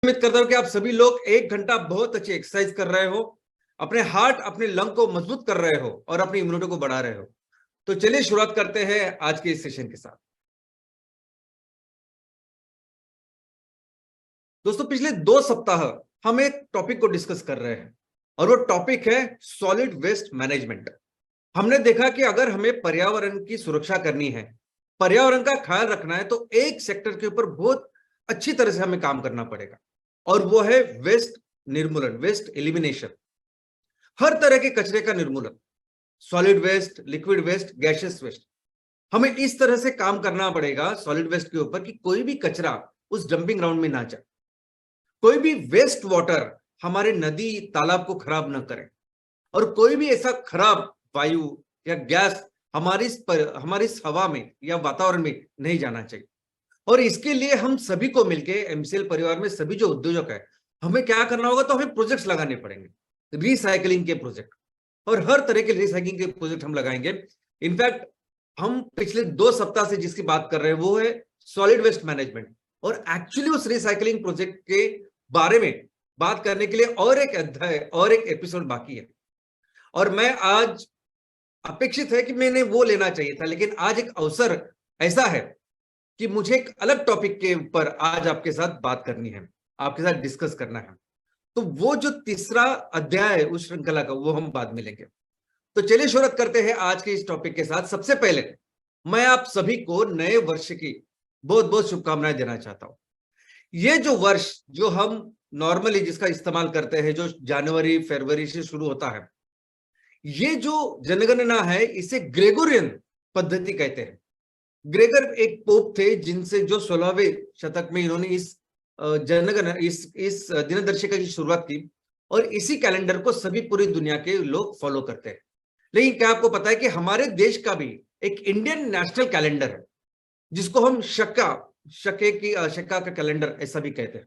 उम्मीद करता हूं कि आप सभी लोग 1 घंटा बहुत अच्छी एक्सरसाइज कर रहे हो, अपने हार्ट अपने लंग को मजबूत कर रहे हो और अपनी इम्यूनिटी को बढ़ा रहे हो। तो चलिए शुरुआत करते हैं आज के इस सेशन के साथ। दोस्तों, पिछले 2 सप्ताह हम एक टॉपिक को डिस्कस कर रहे हैं और वो टॉपिक है सॉलिड वेस्ट मैनेजमेंट। हमने देखा कि अगर हमें पर्यावरण की सुरक्षा करनी है, पर्यावरण का ख्याल रखना है, तो एक सेक्टर के ऊपर बहुत अच्छी तरह से हमें काम करना पड़ेगा और वो है वेस्ट निर्मूलन, वेस्ट एलिमिनेशन। हर तरह के कचरे का निर्मूलन, solid waste, liquid waste, gaseous waste. हमें इस तरह से काम करना पड़ेगा सॉलिड वेस्ट के ऊपर कि कोई भी कचरा उस डंपिंग ग्राउंड में ना जाए, कोई भी वेस्ट वाटर हमारे नदी तालाब को खराब ना करे और कोई भी ऐसा खराब वायु या गैस हमारी इस हवा में या वातावरण में नहीं जाना चाहिए। और इसके लिए हम सभी को मिलके एमसीएल परिवार में सभी जो उद्योजक है, हमें क्या करना होगा, तो हमें प्रोजेक्ट्स लगाने पड़ेंगे, रिसाइकलिंग के प्रोजेक्ट और हर तरह के रिसाइकलिंग के प्रोजेक्ट हम लगाएंगे। इनफैक्ट हम पिछले 2 सप्ताह से जिसकी बात कर रहे हैं वो है सॉलिड वेस्ट मैनेजमेंट, और एक्चुअली उस रिसाइकलिंग प्रोजेक्ट के बारे में बात करने के लिए और एक अध्याय और एक एपिसोड बाकी है। और मैं आज अपेक्षित है कि मैंने वो लेना चाहिए था, लेकिन आज एक अवसर ऐसा है कि मुझे एक अलग टॉपिक के ऊपर आज आपके साथ बात करनी है, आपके साथ डिस्कस करना है। तो वो जो तीसरा अध्याय है उस श्रृंखला का, वो हम बाद में लेंगे। तो चलिए शुरुआत करते हैं आज के इस टॉपिक के साथ। सबसे पहले मैं आप सभी को नए वर्ष की बहुत बहुत शुभकामनाएं देना चाहता हूं। ये जो वर्ष जो हम नॉर्मली जिसका इस्तेमाल करते हैं, जो जनवरी फरवरी से शुरू होता है, ये जो जनगणना है इसे ग्रेगोरियन पद्धति कहते हैं। ग्रेगर एक पोप थे जिनसे जो 16वें शतक में इन्होंने इस जनगणना इस दिनदर्शिका की शुरुआत की और इसी कैलेंडर को सभी पूरी दुनिया के लोग फॉलो करते हैं। लेकिन क्या आपको पता है कि हमारे देश का भी एक इंडियन नेशनल कैलेंडर है जिसको हम शक्का का कैलेंडर ऐसा भी कहते हैं,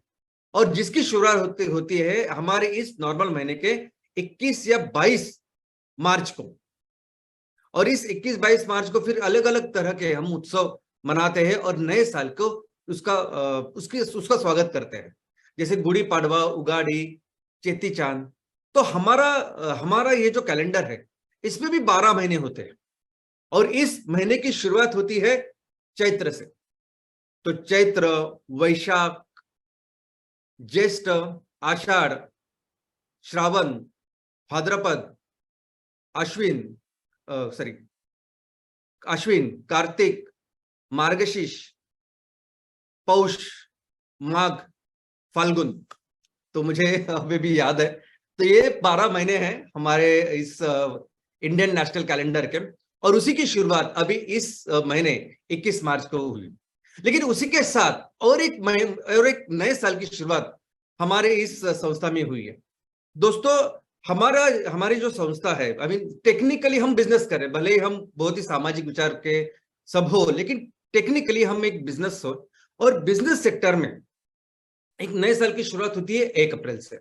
और जिसकी शुरुआत होती है हमारे इस नॉर्मल महीने के 21 या 22 मार्च को। और इस 21-22 मार्च को फिर अलग अलग तरह के हम उत्सव मनाते हैं और नए साल को उसका स्वागत करते हैं, जैसे गुड़ी पाड़वा, उगाड़ी, चेती चांद। तो हमारा ये जो कैलेंडर है इसमें भी 12 महीने होते हैं और इस महीने की शुरुआत होती है चैत्र से। तो चैत्र, वैशाख, ज्येष्ठ, आषाढ़, श्रावण, भाद्रपद, अश्विन, कार्तिक, मार्गशीर्ष, पौष, माघ, फाल्गुन। तो मुझे अभी भी याद है। तो ये 12 महीने हैं हमारे इस इंडियन नेशनल कैलेंडर के, और उसी की शुरुआत अभी इस महीने 21 मार्च को हुई। लेकिन उसी के साथ और एक नए साल की शुरुआत हमारे इस संस्था में हुई है। दोस्तों, हमारी जो संस्था है, अभी टेक्निकली हम बिजनेस कर रहे हैं, भले ही हम बहुत ही सामाजिक विचार के सब हो, लेकिन टेक्निकली हम एक बिजनेस हो, और बिजनेस सेक्टर में एक नए साल की शुरुआत होती है 1 अप्रैल से।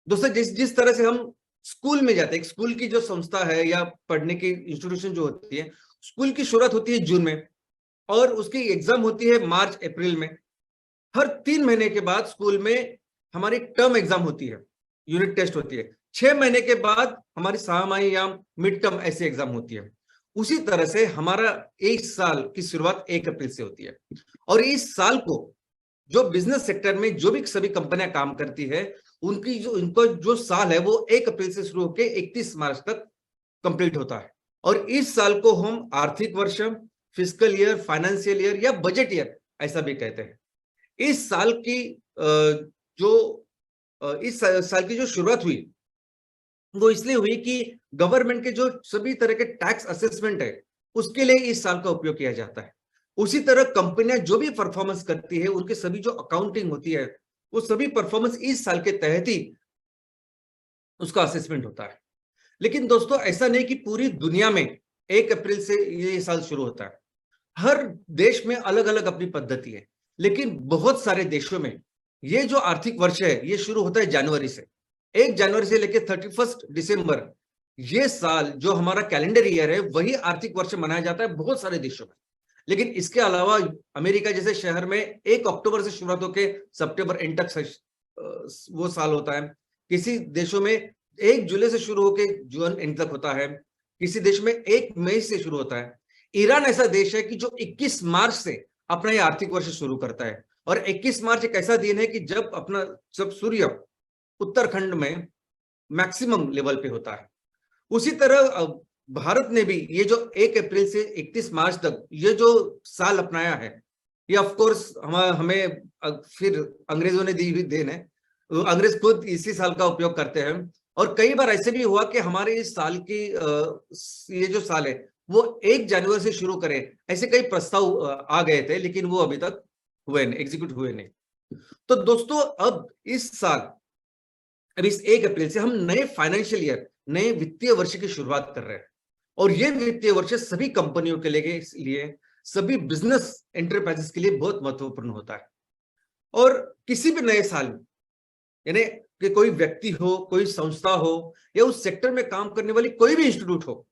दोस्तों, जिस तरह से हम स्कूल में जाते हैं, एक स्कूल की जो संस्था है या पढ़ने की इंस्टीट्यूशन जो होती है, स्कूल की शुरुआत होती है जून में और उसकी एग्जाम होती है मार्च अप्रैल में। हर 3 महीने के बाद स्कूल में हमारी टर्म एग्जाम होती है, यूनिट टेस्ट होती है। 6 महीने के बाद हमारी सामाई या मिड टर्म ऐसी एग्जाम होती है। उसी तरह से हमारा एक साल की शुरुआत 1 अप्रैल से होती है, और इस साल को जो बिजनेस सेक्टर में जो भी सभी कंपनियां काम करती है, उनको जो साल है वो 1 अप्रैल से शुरू होकर 31 मार्च तक कंप्लीट होता है। और इस साल को हम आर्थिक वर्ष, फिस्कल ईयर, फाइनेंशियल ईयर या बजट ईयर ऐसा भी कहते हैं। इस साल की जो शुरुआत हुई वो इसलिए हुई कि गवर्नमेंट के जो सभी तरह के टैक्स असेसमेंट है उसके लिए इस साल का उपयोग किया जाता है। उसी तरह कंपनियां जो भी परफॉर्मेंस करती है, उनके सभी जो अकाउंटिंग होती है, वो सभी परफॉर्मेंस इस साल के तहत ही उसका असेसमेंट होता है। लेकिन दोस्तों, ऐसा नहीं कि पूरी दुनिया में 1 अप्रैल से ये साल शुरू होता है। हर देश में अलग अलग अपनी पद्धति है, लेकिन बहुत सारे देशों में ये जो आर्थिक वर्ष है ये शुरू होता है जनवरी से। 1 जनवरी से लेकर 31 दिसंबर, ये साल जो हमारा कैलेंडर ईयर है वही आर्थिक वर्ष मनाया जाता है बहुत सारे देशों में। लेकिन इसके अलावा अमेरिका जैसे शहर में 1 अक्टूबर से शुरुआत होकर सितंबर एंड तक वो साल होता है, किसी देशों में 1 जुलाई से शुरू होकर जून एंड तक होता है, किसी देश में 1 मई से शुरू होता है। ईरान ऐसा देश है कि जो 21 मार्च से अपना ये आर्थिक वर्ष शुरू करता है, और 21 मार्च एक ऐसा दिन है कि जब सूर्य उत्तराखंड में मैक्सिमम लेवल पे होता है। उसी तरह भारत ने भी ये जो 1 अप्रैल से 31 मार्च तक ये जो साल अपनाया है, ये ऑफ कोर्स हमें फिर अंग्रेजों ने दी हुई देन है। अंग्रेज खुद इसी साल का उपयोग करते हैं, और कई बार ऐसे भी हुआ कि हमारे इस साल की ये जो साल है वो 1 जनवरी से शुरू करें, ऐसे कई प्रस्ताव आ गए थे, लेकिन वो अभी तक हुए नहीं, एग्जीक्यूट हुए नहीं। तो दोस्तों अब इस साल, अब इस 1 अप्रैल से हम नए फाइनेंशियल ईयर, नए वित्तीय वर्ष की शुरुआत कर रहे हैं, और ये वित्तीय वर्ष सभी कंपनियों के लिए, सभी बिजनेस एंटरप्राइजेस के लिए बहुत महत्वपूर्ण होता है। और किसी भी नए साल में, यानी कि कोई व्यक्ति हो, कोई संस्था हो, या उस सेक्टर में काम करने वाली कोई भी इंस्टीट्यूट हो,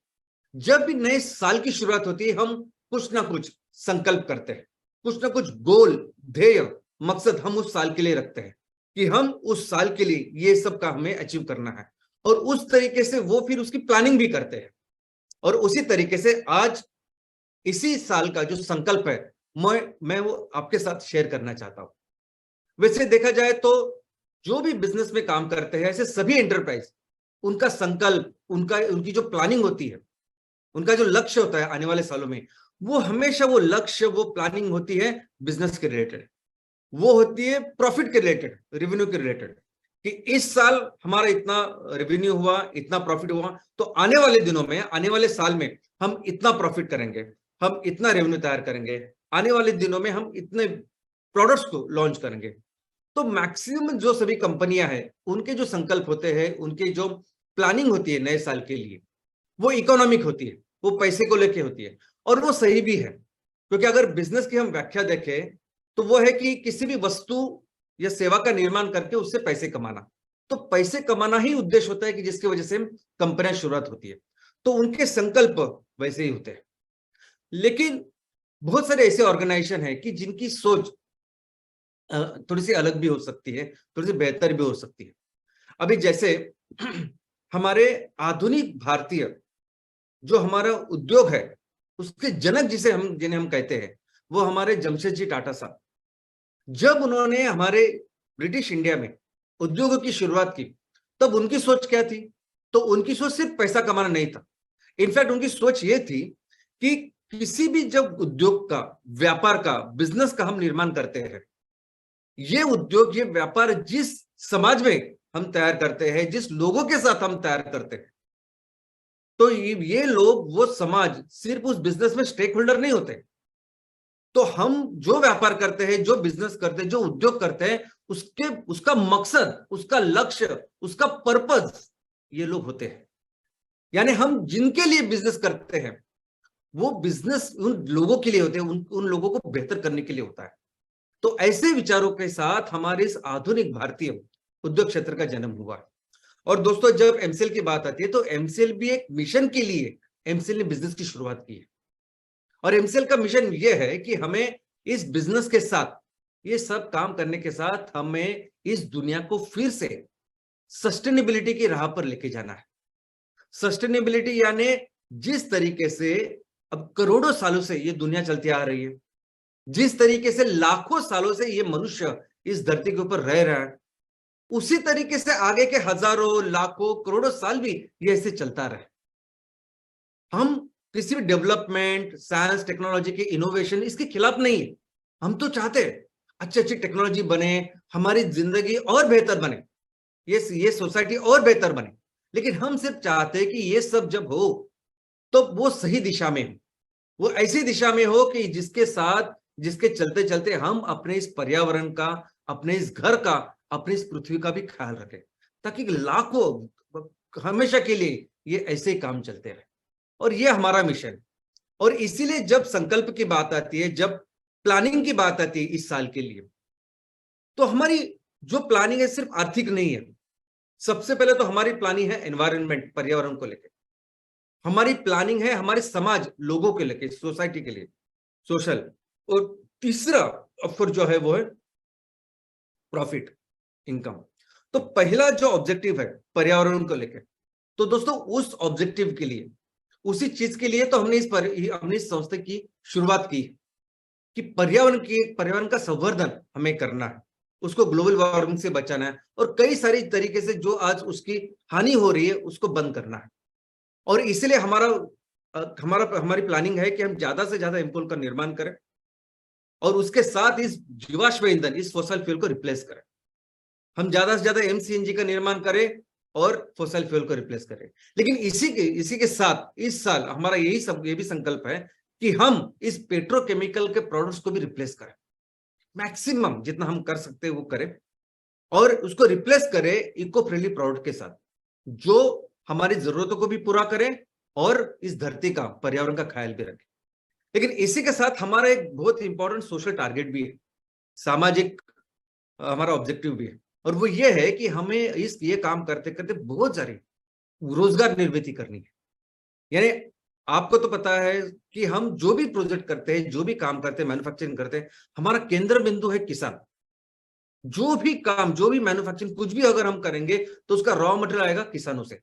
जब भी नए साल की शुरुआत होती है, हम कुछ ना कुछ संकल्प करते हैं, कुछ ना कुछ गोल, ध्येय, मकसद हम उस साल के लिए रखते हैं कि हम उस साल के लिए ये सब का हमें अचीव करना है, और उस तरीके से वो फिर उसकी प्लानिंग भी करते हैं। और उसी तरीके से आज इसी साल का जो संकल्प है, मैं वो आपके साथ शेयर करना चाहता हूं। वैसे देखा जाए तो जो भी बिजनेस में काम करते हैं, ऐसे सभी एंटरप्राइज, उनका संकल्प, उनकी जो प्लानिंग होती है, उनका जो लक्ष्य होता है आने वाले सालों में, वो हमेशा वो लक्ष्य, वो प्लानिंग होती है बिजनेस के रिलेटेड, वो होती है प्रॉफिट के रिलेटेड, रेवेन्यू के रिलेटेड, कि इस साल हमारा इतना रेवेन्यू हुआ, इतना प्रॉफिट हुआ, तो आने वाले दिनों में, आने वाले साल में हम इतना प्रॉफिट करेंगे, हम इतना रेवेन्यू तैयार करेंगे, आने वाले दिनों में हम इतने प्रोडक्ट्स को लॉन्च करेंगे। तो मैक्सिमम जो सभी कंपनियां हैं, उनके जो संकल्प होते हैं, उनकी जो प्लानिंग होती है नए साल के लिए, वो इकोनॉमिक होती है, वो पैसे को लेके होती है, और वो सही भी है। क्योंकि अगर बिजनेस की हम व्याख्या देखें तो वो है कि किसी भी वस्तु या सेवा का निर्माण करके उससे पैसे कमाना। तो पैसे कमाना ही उद्देश्य होता है कि जिसकी वजह से कंपनियां शुरुआत होती है। तो उनके संकल्प वैसे ही होते हैं। लेकिन बहुत सारे ऐसे ऑर्गेनाइजेशन है कि जिनकी सोच थोड़ी सी अलग भी हो सकती है, थोड़ी सी बेहतर भी हो सकती है। अभी जैसे हमारे आधुनिक भारतीय जो हमारा उद्योग है, उसके जनक जिन्हें हम कहते हैं, वो हमारे जमशेदजी टाटा साहब। जब उन्होंने हमारे ब्रिटिश इंडिया में उद्योगों की शुरुआत की, तब उनकी सोच क्या थी? तो उनकी सोच सिर्फ पैसा कमाना नहीं था। इनफैक्ट उनकी सोच ये थी कि किसी भी जब उद्योग का, व्यापार का, बिजनेस का हम निर्माण करते हैं, ये उद्योग, ये व्यापार जिस समाज में हम तैयार करते हैं, जिस लोगों के साथ हम तैयार करते हैं, तो ये लोग, वो समाज सिर्फ उस बिजनेस में स्टेक होल्डर नहीं होते। तो हम जो व्यापार करते हैं, जो बिजनेस करते हैं, जो उद्योग करते हैं, उसका मकसद, उसका लक्ष्य, उसका पर्पस ये लोग होते हैं। यानी हम जिनके लिए बिजनेस करते हैं, वो बिजनेस उन लोगों के लिए होते हैं, उन लोगों को बेहतर करने के लिए होता है। तो ऐसे विचारों के साथ हमारे इस आधुनिक भारतीय उद्योग क्षेत्र का जन्म हुआ। और दोस्तों, जब एमसीएल की बात आती है, तो एमसीएल भी एक मिशन के लिए एमसीएल ने बिजनेस की शुरुआत की है। और एमसीएल का मिशन ये है कि हमें इस बिजनेस के साथ, ये सब काम करने के साथ, हमें इस दुनिया को फिर से सस्टेनेबिलिटी की राह पर लेके जाना है। सस्टेनेबिलिटी यानी जिस तरीके से अब करोड़ों सालों से ये दुनिया चलती आ रही है, जिस तरीके से लाखों सालों से ये मनुष्य इस धरती के ऊपर रह रहा है, उसी तरीके से आगे के हजारों, लाखों, करोड़ों साल भी ये ऐसे चलता रहे। हम किसी भी डेवलपमेंट, साइंस, टेक्नोलॉजी के इनोवेशन, इसके खिलाफ नहीं है। हम तो चाहते हैं अच्छी अच्छी टेक्नोलॉजी बने, हमारी जिंदगी और बेहतर बने, ये सोसाइटी और बेहतर बने। लेकिन हम सिर्फ चाहते हैं कि ये सब जब हो तो वो सही दिशा में हो, वो ऐसी दिशा में हो कि जिसके साथ, जिसके चलते चलते हम अपने इस पर्यावरण का, अपने इस घर का, अपनी इस पृथ्वी का भी ख्याल रखें, ताकि लाखों, हमेशा के लिए ये ऐसे ही काम चलते रहे। और ये हमारा मिशन। और इसीलिए जब संकल्प की बात आती है, जब प्लानिंग की बात आती है इस साल के लिए, तो हमारी जो प्लानिंग है सिर्फ आर्थिक नहीं है। सबसे पहले तो हमारी प्लानिंग है एनवायरनमेंट, पर्यावरण को लेकर। हमारी प्लानिंग है हमारे समाज, लोगों के लेकर, सोसाइटी के लिए, सोशल। और तीसरा ऑफर जो है वो है प्रॉफिट, इनकम। तो पहला जो ऑब्जेक्टिव है पर्यावरण को लेकर, तो दोस्तों उस ऑब्जेक्टिव के लिए, उसी चीज के लिए तो हमने इस संस्था की शुरुआत की कि पर्यावरण का संवर्धन हमें करना है, उसको ग्लोबल वार्मिंग से बचाना है और कई सारी तरीके से जो आज उसकी हानि हो रही है उसको बंद करना है। और इसलिए हमारी प्लानिंग है कि हम ज्यादा से ज्यादा एमपुल का निर्माण करें और उसके साथ इस जीवाश्म ईंधन, इस फॉसिल फ्यूल को रिप्लेस करें। हम ज्यादा से ज्यादा एमसीएनजी का निर्माण करें और फॉसिल फ्यूल को रिप्लेस करें। लेकिन इसी के साथ इस साल हमारा ये भी संकल्प है कि हम इस पेट्रोकेमिकल के प्रोडक्ट्स को भी रिप्लेस करें, मैक्सिमम जितना हम कर सकते हैं वो करें और उसको रिप्लेस करें इको फ्रेंडली प्रोडक्ट के साथ जो हमारी जरूरतों को भी पूरा करें और इस धरती का, पर्यावरण का ख्याल भी रखें। लेकिन इसी के साथ हमारा एक बहुत इंपॉर्टेंट सोशल टारगेट भी है, सामाजिक हमारा ऑब्जेक्टिव भी है, और वो ये है कि हमें ये काम करते करते बहुत सारी रोजगार निर्मित करनी है। यानी आपको तो पता है कि हम जो भी प्रोजेक्ट करते हैं, जो भी काम करते हैं, मैन्युफैक्चरिंग करते हैं, हमारा केंद्र बिंदु है किसान। जो भी काम, जो भी मैन्युफैक्चरिंग, कुछ भी अगर हम करेंगे तो उसका रॉ मटेरियल आएगा किसानों से।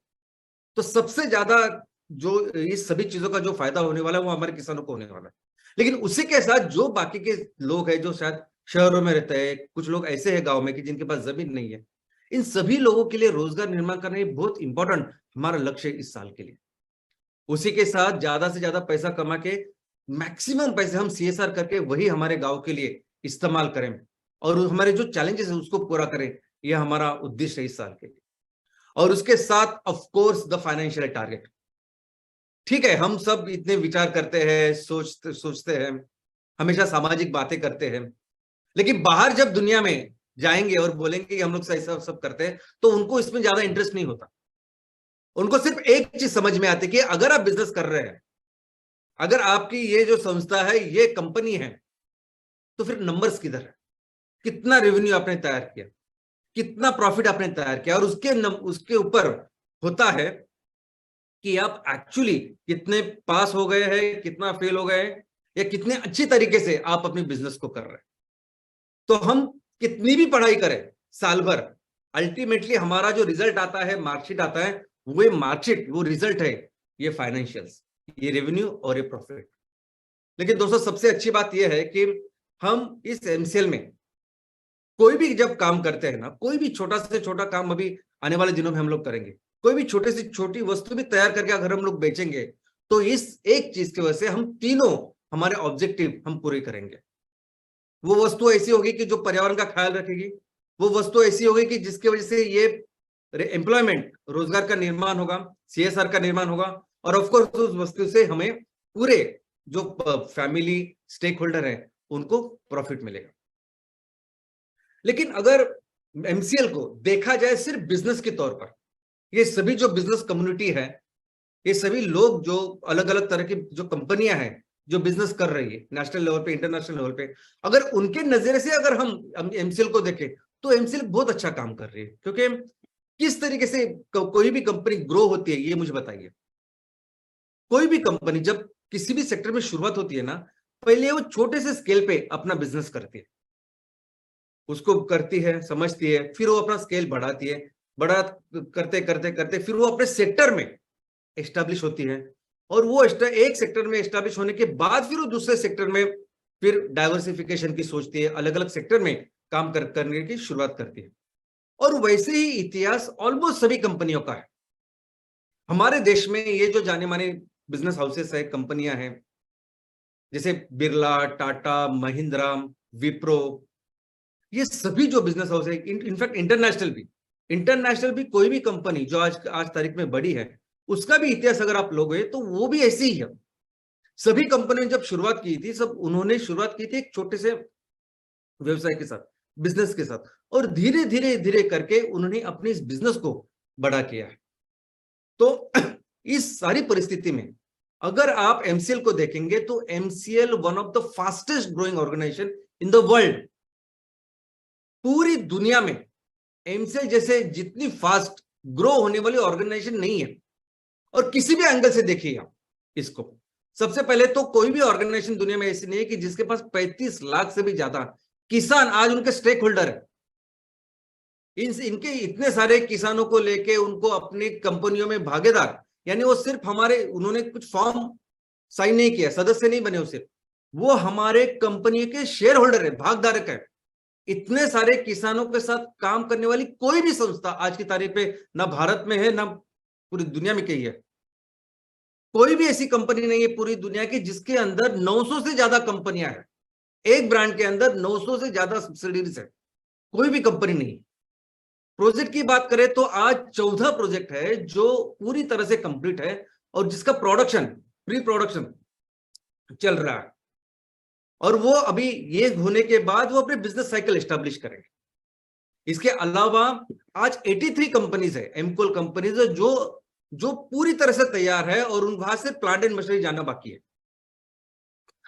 तो सबसे ज्यादा जो इस सभी चीजों का जो फायदा होने वाला है वो हमारे किसानों को होने वाला है। लेकिन उसी के साथ जो बाकी के लोग हैं जो शायद शहरों में रहते हैं, कुछ लोग ऐसे हैं गांव में कि जिनके पास जमीन नहीं है, इन सभी लोगों के लिए रोजगार निर्माण करना बहुत इंपॉर्टेंट हमारा लक्ष्य है इस साल के लिए। उसी के साथ ज्यादा से ज्यादा पैसा कमा के मैक्सिमम पैसे हम सीएसआर करके वही हमारे गांव के लिए इस्तेमाल करें और हमारे जो चैलेंजेस है उसको पूरा करें, यह हमारा उद्देश्य है इस साल के लिए। और उसके साथ of course the financial target. ठीक है, हम सब इतने विचार करते हैं, सोचते हैं, हमेशा सामाजिक बातें करते हैं, लेकिन बाहर जब दुनिया में जाएंगे और बोलेंगे कि हम लोग ऐसा सब करते हैं तो उनको इसमें ज्यादा इंटरेस्ट नहीं होता। उनको सिर्फ एक चीज समझ में आती है कि अगर आप बिजनेस कर रहे हैं, अगर आपकी ये जो संस्था है, ये कंपनी है, तो फिर नंबर्स किधर है, कितना रेवेन्यू आपने तैयार किया, कितना प्रॉफिट आपने तैयार किया, और उसके ऊपर होता है कि आप एक्चुअली कितने पास हो गए हैं, कितना फेल हो गए हैं, या कितने अच्छी तरीके से आप अपने बिजनेस को कर रहे हैं। तो हम कितनी भी पढ़ाई करें साल भर, अल्टीमेटली हमारा जो रिजल्ट आता है, मार्कशीट आता है, वो मार्कशीट, वो रिजल्ट है ये फाइनेंशियल्स, ये रेवेन्यू और ये प्रॉफिट। लेकिन दोस्तों सबसे अच्छी बात यह है कि हम इस एमसीएल में कोई भी जब काम करते हैं ना, कोई भी छोटा से छोटा काम अभी आने वाले दिनों में हम लोग करेंगे, कोई भी छोटी से छोटी वस्तु भी तैयार करके अगर हम लोग बेचेंगे तो इस एक चीज की वजह से हम तीनों हमारे ऑब्जेक्टिव हम पूरे करेंगे। वो वस्तु ऐसी होगी कि जो पर्यावरण का ख्याल रखेगी, वो वस्तु ऐसी होगी कि जिसकी वजह से ये एम्प्लॉयमेंट, रोजगार का निर्माण होगा, सीएसआर का निर्माण होगा, और ऑफकोर्स उस वस्तु से हमें पूरे जो फैमिली स्टेक होल्डर है उनको प्रॉफिट मिलेगा। लेकिन अगर एमसीएल को देखा जाए सिर्फ बिजनेस के तौर पर, ये सभी जो बिजनेस कम्युनिटी है, ये सभी लोग जो अलग अलग तरह की जो कंपनियां हैं जो बिजनेस कर रही है नेशनल लेवल पे, इंटरनेशनल लेवल पे, अगर उनके नजरिए से अगर हम एमसीएल को देखें तो एमसीएल बहुत अच्छा काम कर रही है। क्योंकि किस तरीके से कोई भी कंपनी ग्रो होती है ये मुझे बताइए। कोई भी कंपनी जब किसी भी सेक्टर में शुरुआत होती है ना, पहले वो छोटे से स्केल पे अपना बिजनेस करती है, उसको करती है, समझती है, फिर वो अपना स्केल बढ़ाती है, बड़ा करते करते करते फिर वो अपने सेक्टर में एस्टैब्लिश होती है, और वो एक सेक्टर में एस्टैब्लिश होने के बाद फिर वो दूसरे सेक्टर में फिर डाइवर्सिफिकेशन की सोचती है, अलग अलग सेक्टर में काम करने की शुरुआत करती है। और वैसे ही इतिहास ऑलमोस्ट सभी कंपनियों का है। हमारे देश में ये जो जाने माने बिजनेस हाउसेस है, कंपनियां हैं, जैसे बिरला, टाटा, महिंद्रा, विप्रो, ये सभी जो बिजनेस हाउस है, इनफैक्ट इंटरनेशनल भी कोई भी कंपनी जो आज तारीख में बड़ी है, उसका भी इतिहास अगर आप लोगे तो वो भी ऐसे ही है। सभी कंपनियों ने जब शुरुआत की थी, सब उन्होंने शुरुआत की थी एक छोटे से व्यवसाय के साथ, बिजनेस के साथ, और धीरे धीरे धीरे करके उन्होंने अपने इस बिजनेस को बड़ा किया है। तो इस सारी परिस्थिति में अगर आप एमसीएल को देखेंगे तो MCL one of the fastest growing organization in the world. पूरी दुनिया में एमसीएल जैसे जितनी फास्ट ग्रो होने वाली ऑर्गेनाइजेशन नहीं है। और किसी भी एंगल से देखिए आप इसको, सबसे पहले तो कोई भी ऑर्गेनाइजेशन दुनिया में ऐसी नहीं है कि जिसके पास 35 लाख से भी ज्यादा किसान आज उनके स्टेक होल्डर है। इनके इतने सारे किसानों को लेके उनको अपनी कंपनियों में भागीदार, यानी वो सिर्फ हमारे, उन्होंने कुछ फॉर्म साइन नहीं किया, सदस्य नहीं बने, सिर्फ वो हमारे कंपनी के शेयर होल्डर है, भागधारक है। इतने सारे किसानों के साथ काम करने वाली कोई भी संस्था आज की तारीख पे ना भारत में है, ना पूरी दुनिया में कहीं है। कोई भी ऐसी कंपनी नहीं है पूरी दुनिया की जिसके अंदर 900 से ज्यादा कंपनियां हैं। एक ब्रांड के अंदर 900 से ज्यादा सब्सिडीज है, कोई भी कंपनी नहीं। प्रोजेक्ट की बात करें तो आज 14 प्रोजेक्ट है जो पूरी तरह से कंप्लीट है और जिसका प्रोडक्शन, प्री प्रोडक्शन चल रहा है। और वो अभी ये होने के बाद वो अपने बिजनेस साइकिल एस्टेब्लिश करेंगे। इसके अलावा आज 83 कंपनीज है, एमकोल कंपनीज है, जो पूरी तरह से तैयार है और वहां से प्लांट एंड मशीनरी जाना बाकी है।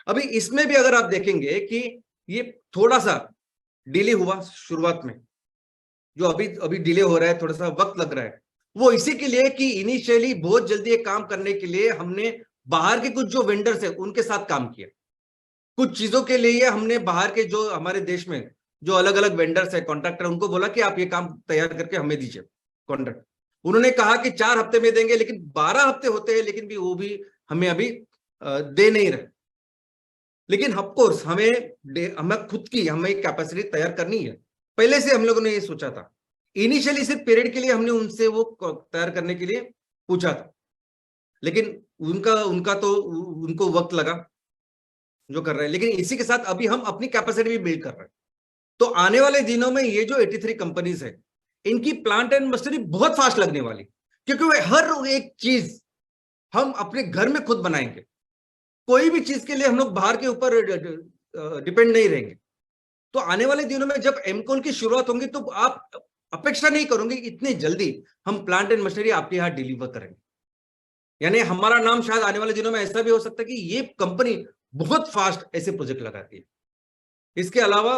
अभी इसमें भी अगर आप देखेंगे कि ये थोड़ा सा डिले हुआ शुरुआत में, जो अभी डिले हो रहा है, थोड़ा सा वक्त लग रहा है, वो इसी के लिए कि इनिशियली बहुत जल्दी ये काम करने के लिए हमने बाहर के कुछ जो वेंडर्स है उनके साथ काम किया। कुछ चीजों के लिए हमने बाहर के जो हमारे देश में जो अलग अलग वेंडर्स है, कॉन्ट्रैक्टर, उनको बोला कि आप ये काम तैयार करके हमें दीजिए कॉन्ट्रैक्ट। उन्होंने कहा कि 4 हफ्ते में देंगे, लेकिन 12 हफ्ते होते हैं, लेकिन भी वो भी हमें अभी दे नहीं रहे। लेकिन ऑफकोर्स हमें खुद की हमें कैपेसिटी तैयार करनी है, पहले से हम लोगों ने ये सोचा था। इनिशियली सिर्फ पीरियड के लिए हमने उनसे वो तैयार करने के लिए पूछा था, लेकिन उनका तो उनको वक्त लगा जो कर रहे हैं। लेकिन इसी के साथ अभी हम अपनी कैपेसिटी भी बिल्ड कर रहे हैं। तो आने वाले दिनों में ये जो 83 कंपनीज है, इनकी प्लांट एंड मशीनरी बहुत फास्ट लगने वाली, क्योंकि वे हर एक चीज हम अपने घर में खुद बनाएंगे। कोई भी चीज के लिए हम लोग बाहर के ऊपर डिपेंड नहीं रहेंगे। तो आने वाले दिनों में जब एमकोल की शुरुआत होंगी तो आप अपेक्षा नहीं करोगे कि इतनी जल्दी हम प्लांट एंड मशीनरी आपके यहाँ डिलीवर करेंगे। यानी हमारा नाम शायद आने वाले दिनों में ऐसा भी हो सकता है कि ये कंपनी बहुत फास्ट ऐसे प्रोजेक्ट लगाती है। इसके अलावा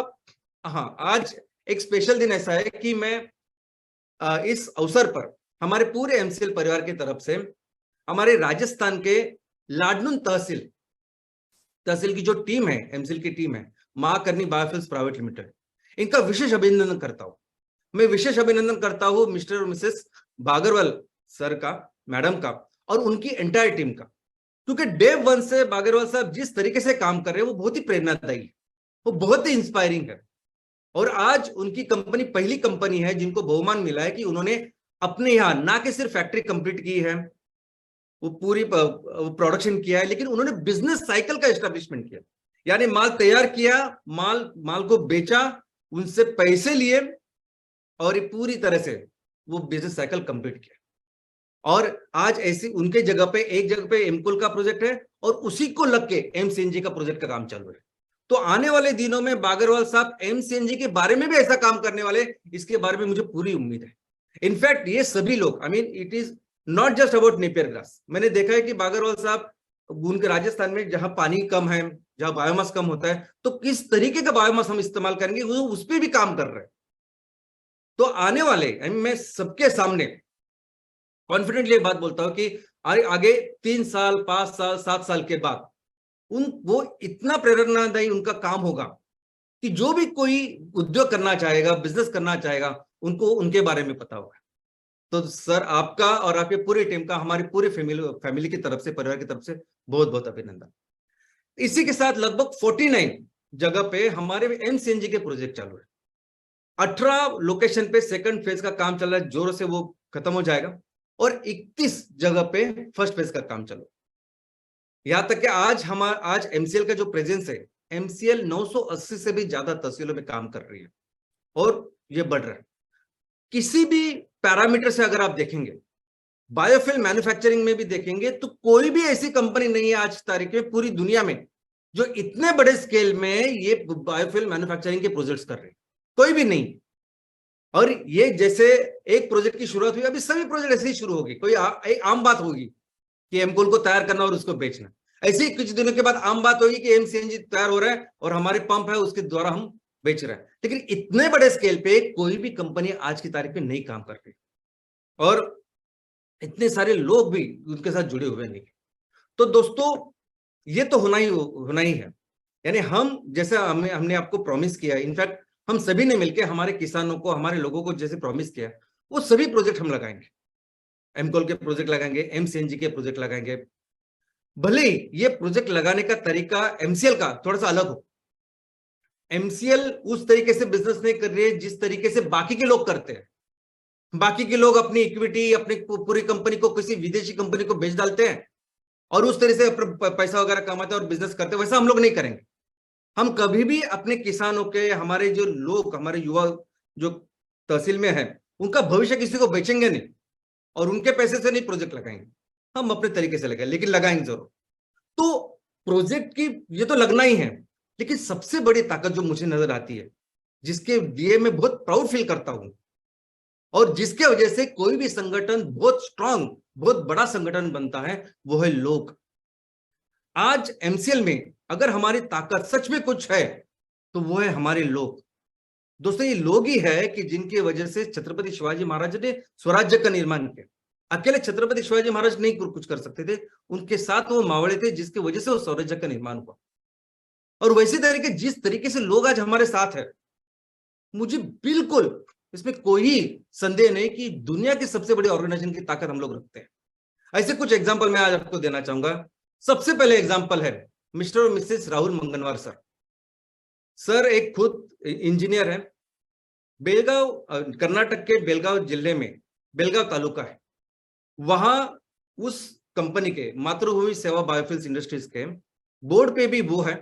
हाँ, आज एक स्पेशल दिन ऐसा है कि मैं इस अवसर पर हमारे पूरे एमसीएल परिवार की तरफ से हमारे राजस्थान के लाडनुन तहसील की जो टीम है, एमसीएल की टीम है, मां करनी बायोफ्यूल्स प्राइवेट लिमिटेड, इनका विशेष अभिनंदन करता हूं। मैं विशेष अभिनंदन करता हूं मिस्टर और मिसेस बागरवाल सर का, मैडम का, और उनकी एंटायर टीम का, क्योंकि डे 1 से बागरवाल साहब जिस तरीके से काम कर रहे हैं वो बहुत ही प्रेरणादायी है, वो बहुत ही इंस्पायरिंग है। और आज उनकी कंपनी पहली कंपनी है जिनको बहुमान मिला है कि उन्होंने अपने यहाँ ना कि सिर्फ फैक्ट्री कंप्लीट की है, वो पूरी प्रोडक्शन किया है, लेकिन उन्होंने बिजनेस साइकिल का एस्टेब्लिशमेंट किया। यानी माल तैयार किया, माल को बेचा, उनसे पैसे लिए और ये पूरी तरह से वो बिजनेस साइकिल कंप्लीट किया। और आज ऐसी उनके जगह पे, एक जगह पे एमकोल का प्रोजेक्ट है और उसी को लग के एमसीएनजी का प्रोजेक्ट का काम चल रहा है। तो आने वाले दिनों में बागरवाल साहब एमसीएनजी के बारे में भी ऐसा काम करने वाले, इसके बारे में मुझे पूरी उम्मीद है। इनफैक्ट ये सभी लोग, I mean it is not just about Napier grass. मैंने देखा है कि बागरवाल साहब उनके राजस्थान में जहां पानी कम है, जहां बायोमास कम होता है, तो किस तरीके का बायोमास हम इस्तेमाल करेंगे वो उस पर भी काम कर रहे हैं। तो आने वाले, मैं सबके सामने कॉन्फिडेंटली बात बोलता हूं कि आगे 3 साल, 5 साल, 7 साल के बाद वो इतना प्रेरणादायी उनका काम होगा कि जो भी कोई उद्योग करना चाहेगा, बिजनेस करना चाहेगा, उनको उनके बारे में पता होगा। तो सर, आपका और आपके पूरी टीम का, हमारी पूरी फैमिली की तरफ से, परिवार की तरफ से बहुत बहुत अभिनंदन। इसी के साथ लगभग 49 जगह पे हमारे एमसीएनजी के प्रोजेक्ट चालू है। 18 लोकेशन पे सेकंड फेज का काम चल रहा है, जोरों से वो खत्म हो जाएगा, और 31 जगह पे फर्स्ट फेज का काम चालू। यहां तक कि आज एमसीएल का जो प्रेजेंस है, एमसीएल 980 से भी ज्यादा तहसीलों में काम कर रही है और ये बढ़ रहा है। किसी भी पैरामीटर से अगर आप देखेंगे, बायोफ्यूल मैन्युफैक्चरिंग में भी देखेंगे, तो कोई भी ऐसी कंपनी नहीं है आज तारीख में पूरी दुनिया में जो इतने बड़े स्केल में ये बायोफ्यूल मैन्युफैक्चरिंग के प्रोजेक्ट्स कर रहे हैं, कोई भी नहीं। और ये जैसे एक प्रोजेक्ट की शुरुआत हुई, अभी सभी प्रोजेक्ट ऐसे ही शुरू होगी। कोई एक आम बात होगी कि एमकोल को तैयार करना और उसको बेचना, ऐसे ही कुछ दिनों के बाद आम बात होगी कि एमसीएनजी तैयार हो रहा है और हमारे पंप है उसके द्वारा हम बेच रहे हैं। लेकिन इतने बड़े स्केल पे कोई भी कंपनी आज की तारीख में नहीं काम कर रही, और इतने सारे लोग भी उनके साथ जुड़े हुए नहीं। तो दोस्तों, ये तो होना ही है। यानी हम जैसा हमने आपको प्रॉमिस किया, इनफैक्ट हम सभी ने मिलकर हमारे किसानों को, हमारे लोगों को जैसे प्रॉमिस किया, वो सभी प्रोजेक्ट हम लगाएंगे। एमकोल के प्रोजेक्ट लगाएंगे, एमसीएनजी के प्रोजेक्ट लगाएंगे। भले ही ये प्रोजेक्ट लगाने का तरीका एमसीएल का थोड़ा सा अलग हो। एमसीएल उस तरीके से बिजनेस नहीं कर रही है जिस तरीके से बाकी के लोग करते हैं। बाकी के लोग अपनी इक्विटी, अपनी पूरी कंपनी को किसी विदेशी कंपनी को बेच डालते हैं और उस तरह से पैसा वगैरह कमाते हैं और बिजनेस करते हैं। वैसा हम लोग नहीं करेंगे। हम कभी भी अपने किसानों के, हमारे जो लोग, हमारे युवा जो तहसील में है, उनका भविष्य किसी को बेचेंगे नहीं और उनके पैसे से नहीं प्रोजेक्ट लगाएंगे। हम अपने तरीके से लगाएंगे, लेकिन लगाएंगे जरूर। तो प्रोजेक्ट की ये तो लगना ही है, लेकिन सबसे बड़ी ताकत जो मुझे नजर आती है, जिसके लिए मैं बहुत प्राउड फील करता हूं और जिसके वजह से कोई भी संगठन बहुत स्ट्रांग, बहुत बड़ा संगठन बनता है, वो है लोग। आज एमसीएल में अगर हमारी ताकत सच में कुछ है तो वो है हमारे लोग। दोस्तों, ये लोग ही है कि जिनकी वजह से छत्रपति शिवाजी महाराज ने स्वराज्य का निर्माण किया। अकेले छत्रपति शिवाजी महाराज नहीं कुछ कर सकते थे, उनके साथ वो मावड़े थे जिसकी वजह से वो स्वराज्य का निर्माण हुआ। और वैसे तरीके जिस तरीके से लोग आज हमारे साथ है, मुझे बिल्कुल इसमें कोई संदेह नहीं कि दुनिया की सबसे बड़ी ऑर्गेनाइजेशन की ताकत हम लोग रखते हैं। ऐसे कुछ एग्जांपल मैं आज आपको देना चाहूंगा। सबसे पहले एग्जांपल है मिस्टर और मिसेस राहुल मंगनवार सर। सर एक खुद इंजीनियर है। बेलगांव, कर्नाटक के बेलगांव जिले में बेलगांव तालुका है, वहां उस कंपनी के मातृभूमि सेवा बायोफ्यूल्स इंडस्ट्रीज के बोर्ड पे भी वो है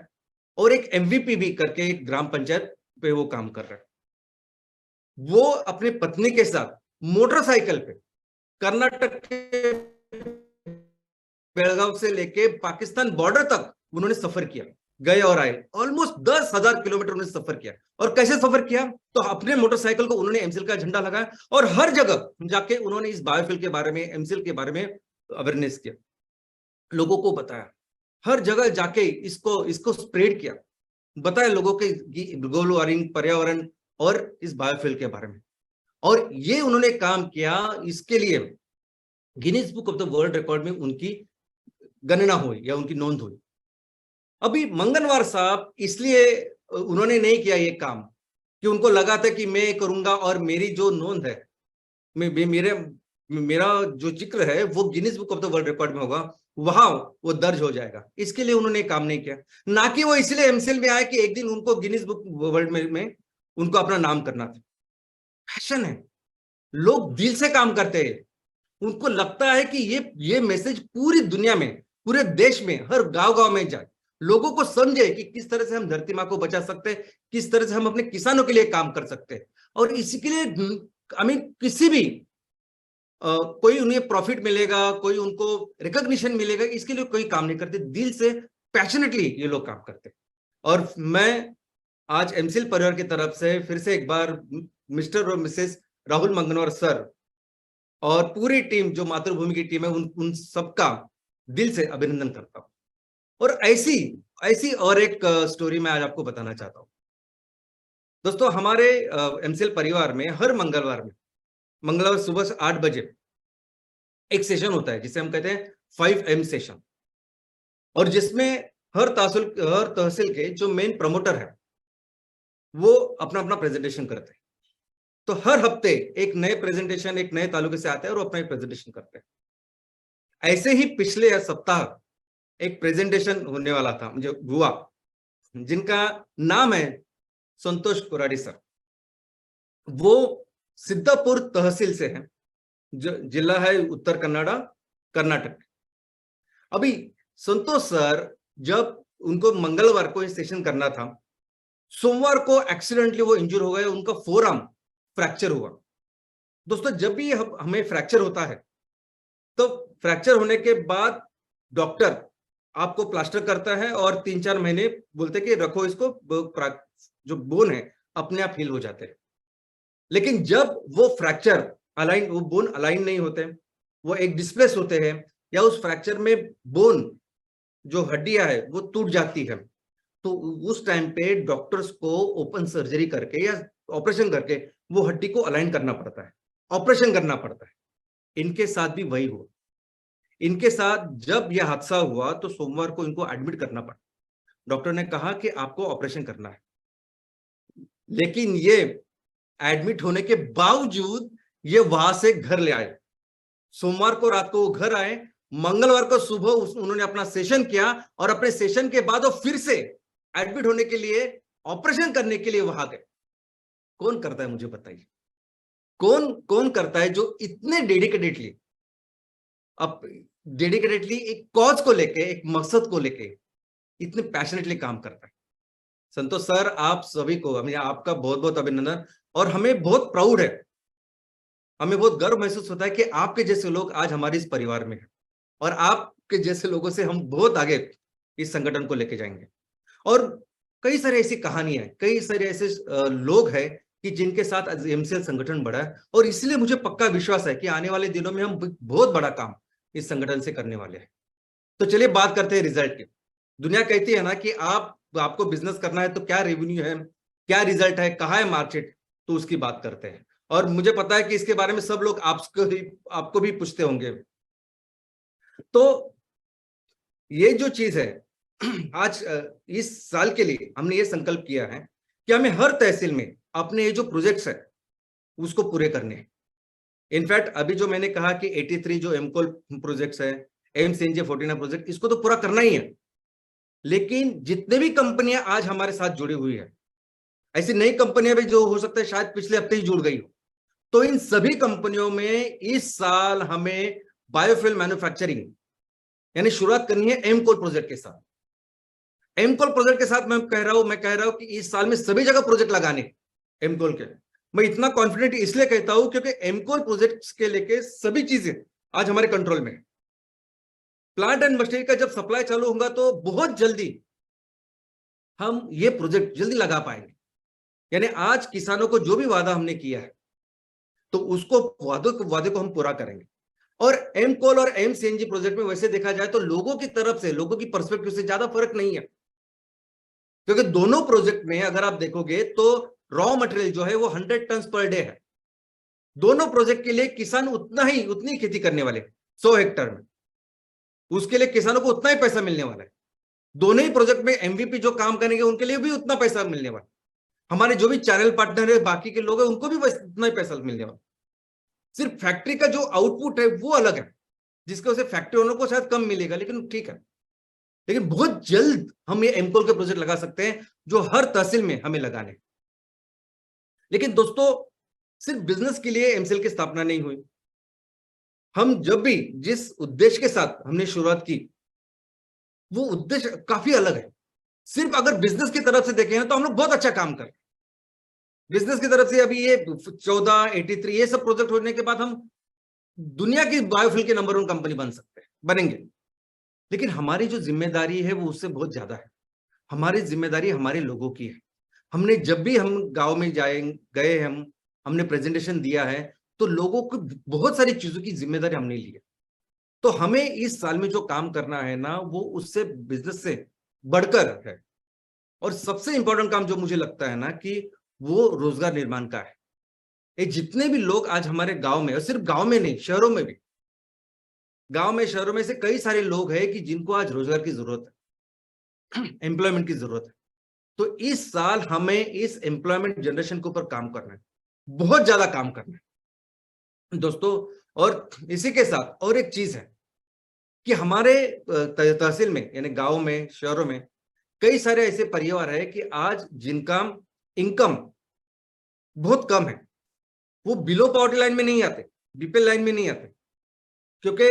और एक एमवीपी भी करके एक ग्राम पंचायत पे वो काम कर रहा है। वो अपनी पत्नी के साथ मोटरसाइकिल पे कर्नाटक के बेलगांव से लेके पाकिस्तान बॉर्डर तक उन्होंने सफर किया, गए और आए। ऑलमोस्ट 10,000 किलोमीटर उन्होंने सफर किया। और कैसे सफर किया? तो अपने मोटरसाइकिल को उन्होंने एमसीएल का झंडा लगाया और हर जगह जाके उन्होंने इस बायोफ्यूल के बारे में, एमसीएल के बारे में अवेयरनेस किया, लोगों को बताया। हर जगह जाके इसको स्प्रेड किया, बताया लोगों के ग्लोबल वार्मिंग, पर्यावरण और इस बायोफ्यूल के बारे में। और ये उन्होंने काम किया, इसके लिए Guinness book of the world record में उनकी गणना हुई या उनकी नोंद हुई। अभी मंगनवार साहब इसलिए उन्होंने नहीं किया ये काम कि उनको लगा था कि मैं करूंगा और मेरी जो नोंद है, मेरा जो जिक्र है वो Guinness book of the world record में होगा, वहां वो दर्ज हो जाएगा। इसके लिए उन्होंने काम नहीं किया। ना कि वो इसलिए एमसीएल में आए कि एक दिन उनको गिनीज बुक वर्ल्ड में उनको अपना नाम करना था। पैशन है, लोग दिल से काम करते हैं। उनको लगता है कि ये मैसेज पूरी दुनिया में, पूरे देश में, हर गांव में जाए, लोगों को समझे कि किस तरह से हम धरती माँ को बचा सकते हैं, किस तरह से हम अपने किसानों के लिए काम कर सकते हैं। और इसी के लिए किसी भी कोई उन्हें प्रॉफिट मिलेगा, कोई उनको रिकॉग्निशन मिलेगा, इसके लिए कोई काम नहीं करते। दिल से पैशनेटली ये लोग काम करते। और मैं आज एमसीएल परिवार की तरफ से फिर से एक बार मिस्टर और मिसेस राहुल मंगनवार सर और पूरी टीम, जो मातृभूमि की टीम है, उन सबका दिल से अभिनंदन करता हूं। और ऐसी और एक स्टोरी मैं आज आपको बताना चाहता हूं। दोस्तों, हमारे एमसीएल परिवार में हर मंगलवार सुबह 8 बजे एक सेशन होता है जिसे हम कहते हैं 5M सेशन, और जिसमें हर तहसील के जो मेन प्रमोटर है वो अपना अपना प्रेजेंटेशन करते हैं। तो हर हफ्ते एक नए प्रेजेंटेशन, एक नए तालुके से आते हैं और अपना एक प्रेजेंटेशन करते हैं। ऐसे ही पिछले सप्ताह एक प्रेजेंटेशन होने वाला था, मुझे हुआ, जिनका नाम है संतोष कुराड़ी सर। वो सिद्धापुर तहसील से है, जो जिला है उत्तर कन्नड़ा, कर्नाटक। अभी संतोष सर, जब उनको मंगलवार को सेशन करना था, सोमवार को एक्सीडेंटली वो इंजर हो गए, उनका फोरआर्म फ्रैक्चर हुआ। दोस्तों, जब भी हमें फ्रैक्चर होता है तो फ्रैक्चर होने के बाद डॉक्टर आपको प्लास्टर करता है और 3-4 महीने बोलते कि रखो इसको, जो बोन है अपने आप हील हो जाते हैं। लेकिन जब वो फ्रैक्चर अलाइन, वो बोन अलाइन नहीं होते, वो एक डिस्प्लेस होते हैं, या उस फ्रैक्चर में बोन, जो हड्डियां है, वो टूट जाती है, तो उस टाइम पे डॉक्टर्स को ओपन सर्जरी करके या ऑपरेशन करके वो हड्डी को अलाइन करना पड़ता है, ऑपरेशन करना पड़ता है। इनके साथ भी वही हुआ। इनके साथ जब यह हादसा हुआ तो सोमवार को इनको एडमिट करना पड़ा। डॉक्टर ने कहा कि आपको ऑपरेशन करना है। लेकिन ये एडमिट होने के बावजूद ये वहां से घर ले आए। सोमवार को रात को वो घर आए, मंगलवार को सुबह उन्होंने अपना सेशन किया और अपने सेशन के बाद वो फिर से एडमिट होने के लिए, ऑपरेशन करने के लिए वहां गए। कौन करता है मुझे बताइए, कौन कौन करता है जो इतने डेडिकेटेडली, अब डेडिकेटेडली एक कॉज को लेके, एक मकसद को लेके इतने पैशनेटली काम करता है। संतोष सर, आप सभी को, हमें आपका बहुत बहुत अभिनंदन, और हमें बहुत प्राउड है, हमें बहुत गर्व महसूस होता है कि आपके जैसे लोग आज हमारे इस परिवार में हैं, और आपके जैसे लोगों से हम बहुत आगे इस संगठन को लेके जाएंगे। और कई सारी ऐसी कहानियां, कई सारे ऐसे लोग हैं कि जिनके साथ एमसीएल संगठन बढ़ा है, और इसलिए मुझे पक्का विश्वास है कि आने वाले दिनों में हम बहुत बड़ा काम इस संगठन से करने वाले हैं। तो चलिए बात करते हैं रिजल्ट की। दुनिया कहती है ना कि आपको बिजनेस करना है तो क्या रेवेन्यू है, क्या रिजल्ट है, कहाँ है मार्केट, तो उसकी बात करते हैं। और मुझे पता है कि इसके बारे में सब लोग आपको भी पूछते होंगे। तो ये जो चीज है, आज इस साल के लिए हमने ये संकल्प किया है कि हमें हर तहसील में अपने ये जो प्रोजेक्ट्स है उसको पूरे करने हैं। इनफैक्ट अभी जो मैंने कहा कि 83 जो एमकोल प्रोजेक्ट्स है, एमसीएनजे 49 प्रोजेक्ट, इसको तो पूरा करना ही है। लेकिन जितने भी कंपनियां आज हमारे साथ जुड़ी हुई है, ऐसी नई कंपनियां भी जो हो सकता है शायद पिछले हफ्ते ही जुड़ गई हो, तो इन सभी कंपनियों में इस साल हमें बायोफ्यूल मैन्युफैक्चरिंग यानी शुरुआत करनी है एमकोल प्रोजेक्ट के साथ। एमकोल प्रोजेक्ट के साथ मैं कह रहा हूं कि इस साल में सभी जगह प्रोजेक्ट लगाने एमकोल के। मैं इतना कॉन्फिडेंट इसलिए कहता हूं क्योंकि एमकोल प्रोजेक्ट्स के लेके सभी चीजें आज हमारे कंट्रोल में है। प्लांट एंड मशीनरी का जब सप्लाई चालू होगा तो बहुत जल्दी हम ये प्रोजेक्ट जल्दी लगा पाएंगे। यानी आज किसानों को जो भी वादा हमने किया है तो उसको वादे को हम पूरा करेंगे। और एम कोल और एम सीएनजी प्रोजेक्ट में वैसे देखा जाए तो लोगों की तरफ से, लोगों की पर्सपेक्टिव से ज्यादा फर्क नहीं है, क्योंकि दोनों प्रोजेक्ट में अगर आप देखोगे तो रॉ मटेरियल जो है वो 100 टन पर डे है। दोनों प्रोजेक्ट के लिए किसान उतनी खेती करने वाले 100 हेक्टेयर में, उसके लिए किसानों को उतना ही पैसा मिलने वाला है। दोनों ही प्रोजेक्ट में एमवीपी जो काम करेंगे उनके लिए भी उतना पैसा मिलने वाला है। हमारे जो भी चैनल पार्टनर है, बाकी के लोग हैं, उनको भी उतना ही पैसा मिलने वाला। सिर्फ फैक्ट्री का जो आउटपुट है वो अलग है, जिसकी वजह से फैक्ट्री ओनर को शायद कम मिलेगा, लेकिन ठीक है। लेकिन बहुत जल्द हम ये एमकोल के प्रोजेक्ट लगा सकते हैं जो हर तहसील में हमें लगाने। लेकिन दोस्तों, सिर्फ बिजनेस के लिए एमसीएल की स्थापना नहीं हुई। हम जब भी जिस उद्देश्य के साथ हमने शुरुआत की वो उद्देश्य काफी अलग है। सिर्फ अगर बिजनेस की तरफ से देखें तो हम लोग बहुत अच्छा काम कर रहे हैं। बिजनेस की तरफ से अभी ये 14, 83 ये सब प्रोजेक्ट होने के बाद हम दुनिया की बायोफ्यूल की नंबर 1 कंपनी बन सकते हैं, बनेंगे। लेकिन हमारी जो जिम्मेदारी है वो उससे बहुत ज्यादा है। हमारी जिम्मेदारी हमारे लोगों की है। हमने जब भी हम गांव में गए हमने प्रेजेंटेशन दिया है तो लोगों को बहुत सारी चीजों की जिम्मेदारी हमने ली है। तो हमें इस साल में जो काम करना है ना वो उससे बिजनेस से बढ़कर है। और सबसे इंपॉर्टेंट काम जो मुझे लगता है ना कि वो रोजगार निर्माण का है। ये जितने भी लोग आज हमारे गांव में, और सिर्फ गांव में नहीं, शहरों में भी, गांव में शहरों में से कई सारे लोग हैं कि जिनको आज रोजगार की जरूरत है, एम्प्लॉयमेंट की जरूरत है। तो इस साल हमें इस एम्प्लॉयमेंट जनरेशन के ऊपर काम करना है, बहुत ज्यादा काम करना है दोस्तों। और इसी के साथ और एक चीज है कि हमारे तहसील में यानी गांव में, शहरों में कई सारे ऐसे परिवार है कि आज जिनका इनकम बहुत कम है, वो बिलो पॉवर्टी लाइन में नहीं आते, बीपीएल लाइन में नहीं आते। क्योंकि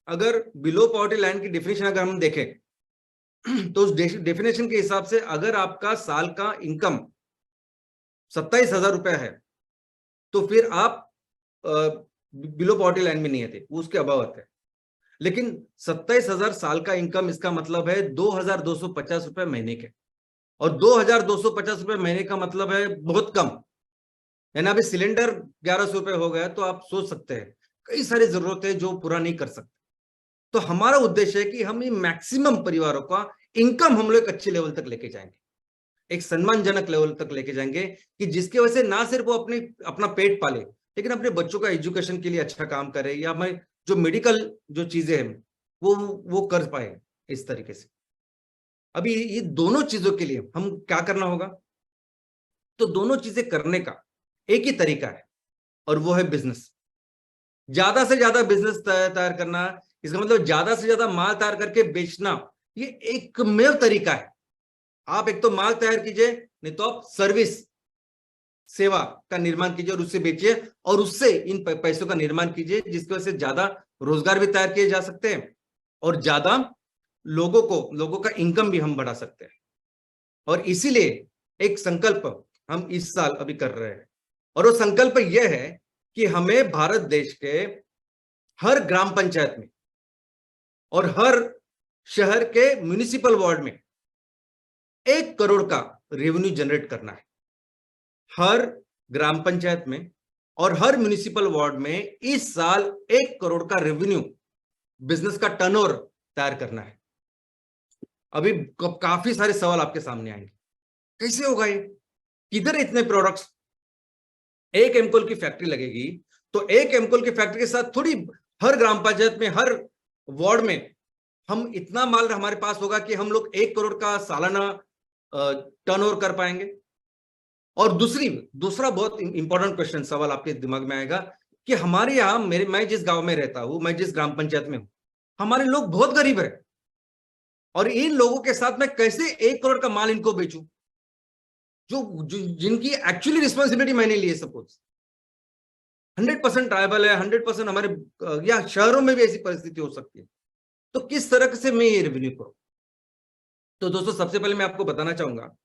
अगर बिलो पॉवर्टी लाइन की डेफिनेशन अगर हम देखें तो उस डेफिनेशन के हिसाब से अगर आपका साल का इनकम 27,000 रुपया है तो फिर आप बिलो पॉवर्टी लाइन में नहीं आते, उसके अभाव आते हैं। लेकिन 27,000 साल का इनकम, इसका मतलब है 2,250 रुपए महीने के। और 2,250 रुपए महीने का मतलब है बहुत कम। यानी अभी सिलेंडर 1100 रुपए हो गया तो आप सोच सकते हैं कई सारी जरूरतें जो पूरा नहीं कर सकते। तो हमारा उद्देश्य है कि हम मैक्सिमम परिवारों का इनकम हम लोग अच्छे लेवल तक लेके जाएंगे, एक सम्मानजनक लेवल तक लेके जाएंगे कि जिसकी वजह से ना सिर्फ वो अपना पेट पाले, लेकिन अपने बच्चों का एजुकेशन के लिए अच्छा काम करे, या हमें जो मेडिकल जो चीजें हैं वो कर पाए इस तरीके से। अभी ये दोनों चीजों के लिए हम क्या करना होगा? तो दोनों चीजें करने का एक ही तरीका है और वो है बिजनेस। ज्यादा से ज्यादा बिजनेस तैयार करना, इसका मतलब ज्यादा से ज्यादा माल तैयार करके बेचना, ये एकमेव तरीका है। आप एक तो माल तैयार कीजिए, नहीं तो आप सर्विस सेवा का निर्माण कीजिए और उससे बेचिए, और उससे इन पैसों का निर्माण कीजिए, जिसकी वजह से ज्यादा रोजगार भी तैयार किए जा सकते हैं और ज्यादा लोगों का इनकम भी हम बढ़ा सकते हैं। और इसीलिए एक संकल्प हम इस साल अभी कर रहे हैं, और वो संकल्प यह है कि हमें भारत देश के हर ग्राम पंचायत में और हर शहर के म्युनिसिपल वार्ड में 1 करोड़ का रेवेन्यू जनरेट करना है। हर ग्राम पंचायत में और हर म्युनिसिपल वार्ड में इस साल 1 करोड़ का रेवेन्यू, बिजनेस का टर्नओवर तैयार करना है। अभी काफी सारे सवाल आपके सामने आएंगे, कैसे होगा ये, किधर इतने प्रोडक्ट्स? एक एमकोल की फैक्ट्री लगेगी तो एक एमकोल की फैक्ट्री के साथ थोड़ी हर ग्राम पंचायत में, हर वार्ड में हम इतना माल हमारे पास होगा कि हम लोग 1 करोड़ का सालाना टर्नओवर कर पाएंगे। और दूसरा बहुत इंपॉर्टेंट क्वेश्चन, सवाल आपके दिमाग में आएगा कि हमारे यहाँ, मैं जिस गांव में रहता हूं, मैं जिस ग्राम पंचायत में हूं, हमारे लोग बहुत गरीब है, और इन लोगों के साथ मैं कैसे 1 करोड़ का माल इनको बेचूं, जिनकी एक्चुअली रिस्पॉन्सिबिलिटी मैंने ली है। सपोज 100% ट्राइबल है, 100% हमारे, या शहरों में भी ऐसी परिस्थिति हो सकती है, तो किस तरह से मैं ये रेवेन्यू करूं? तो दोस्तों, सबसे पहले मैं आपको बताना चाहूंगा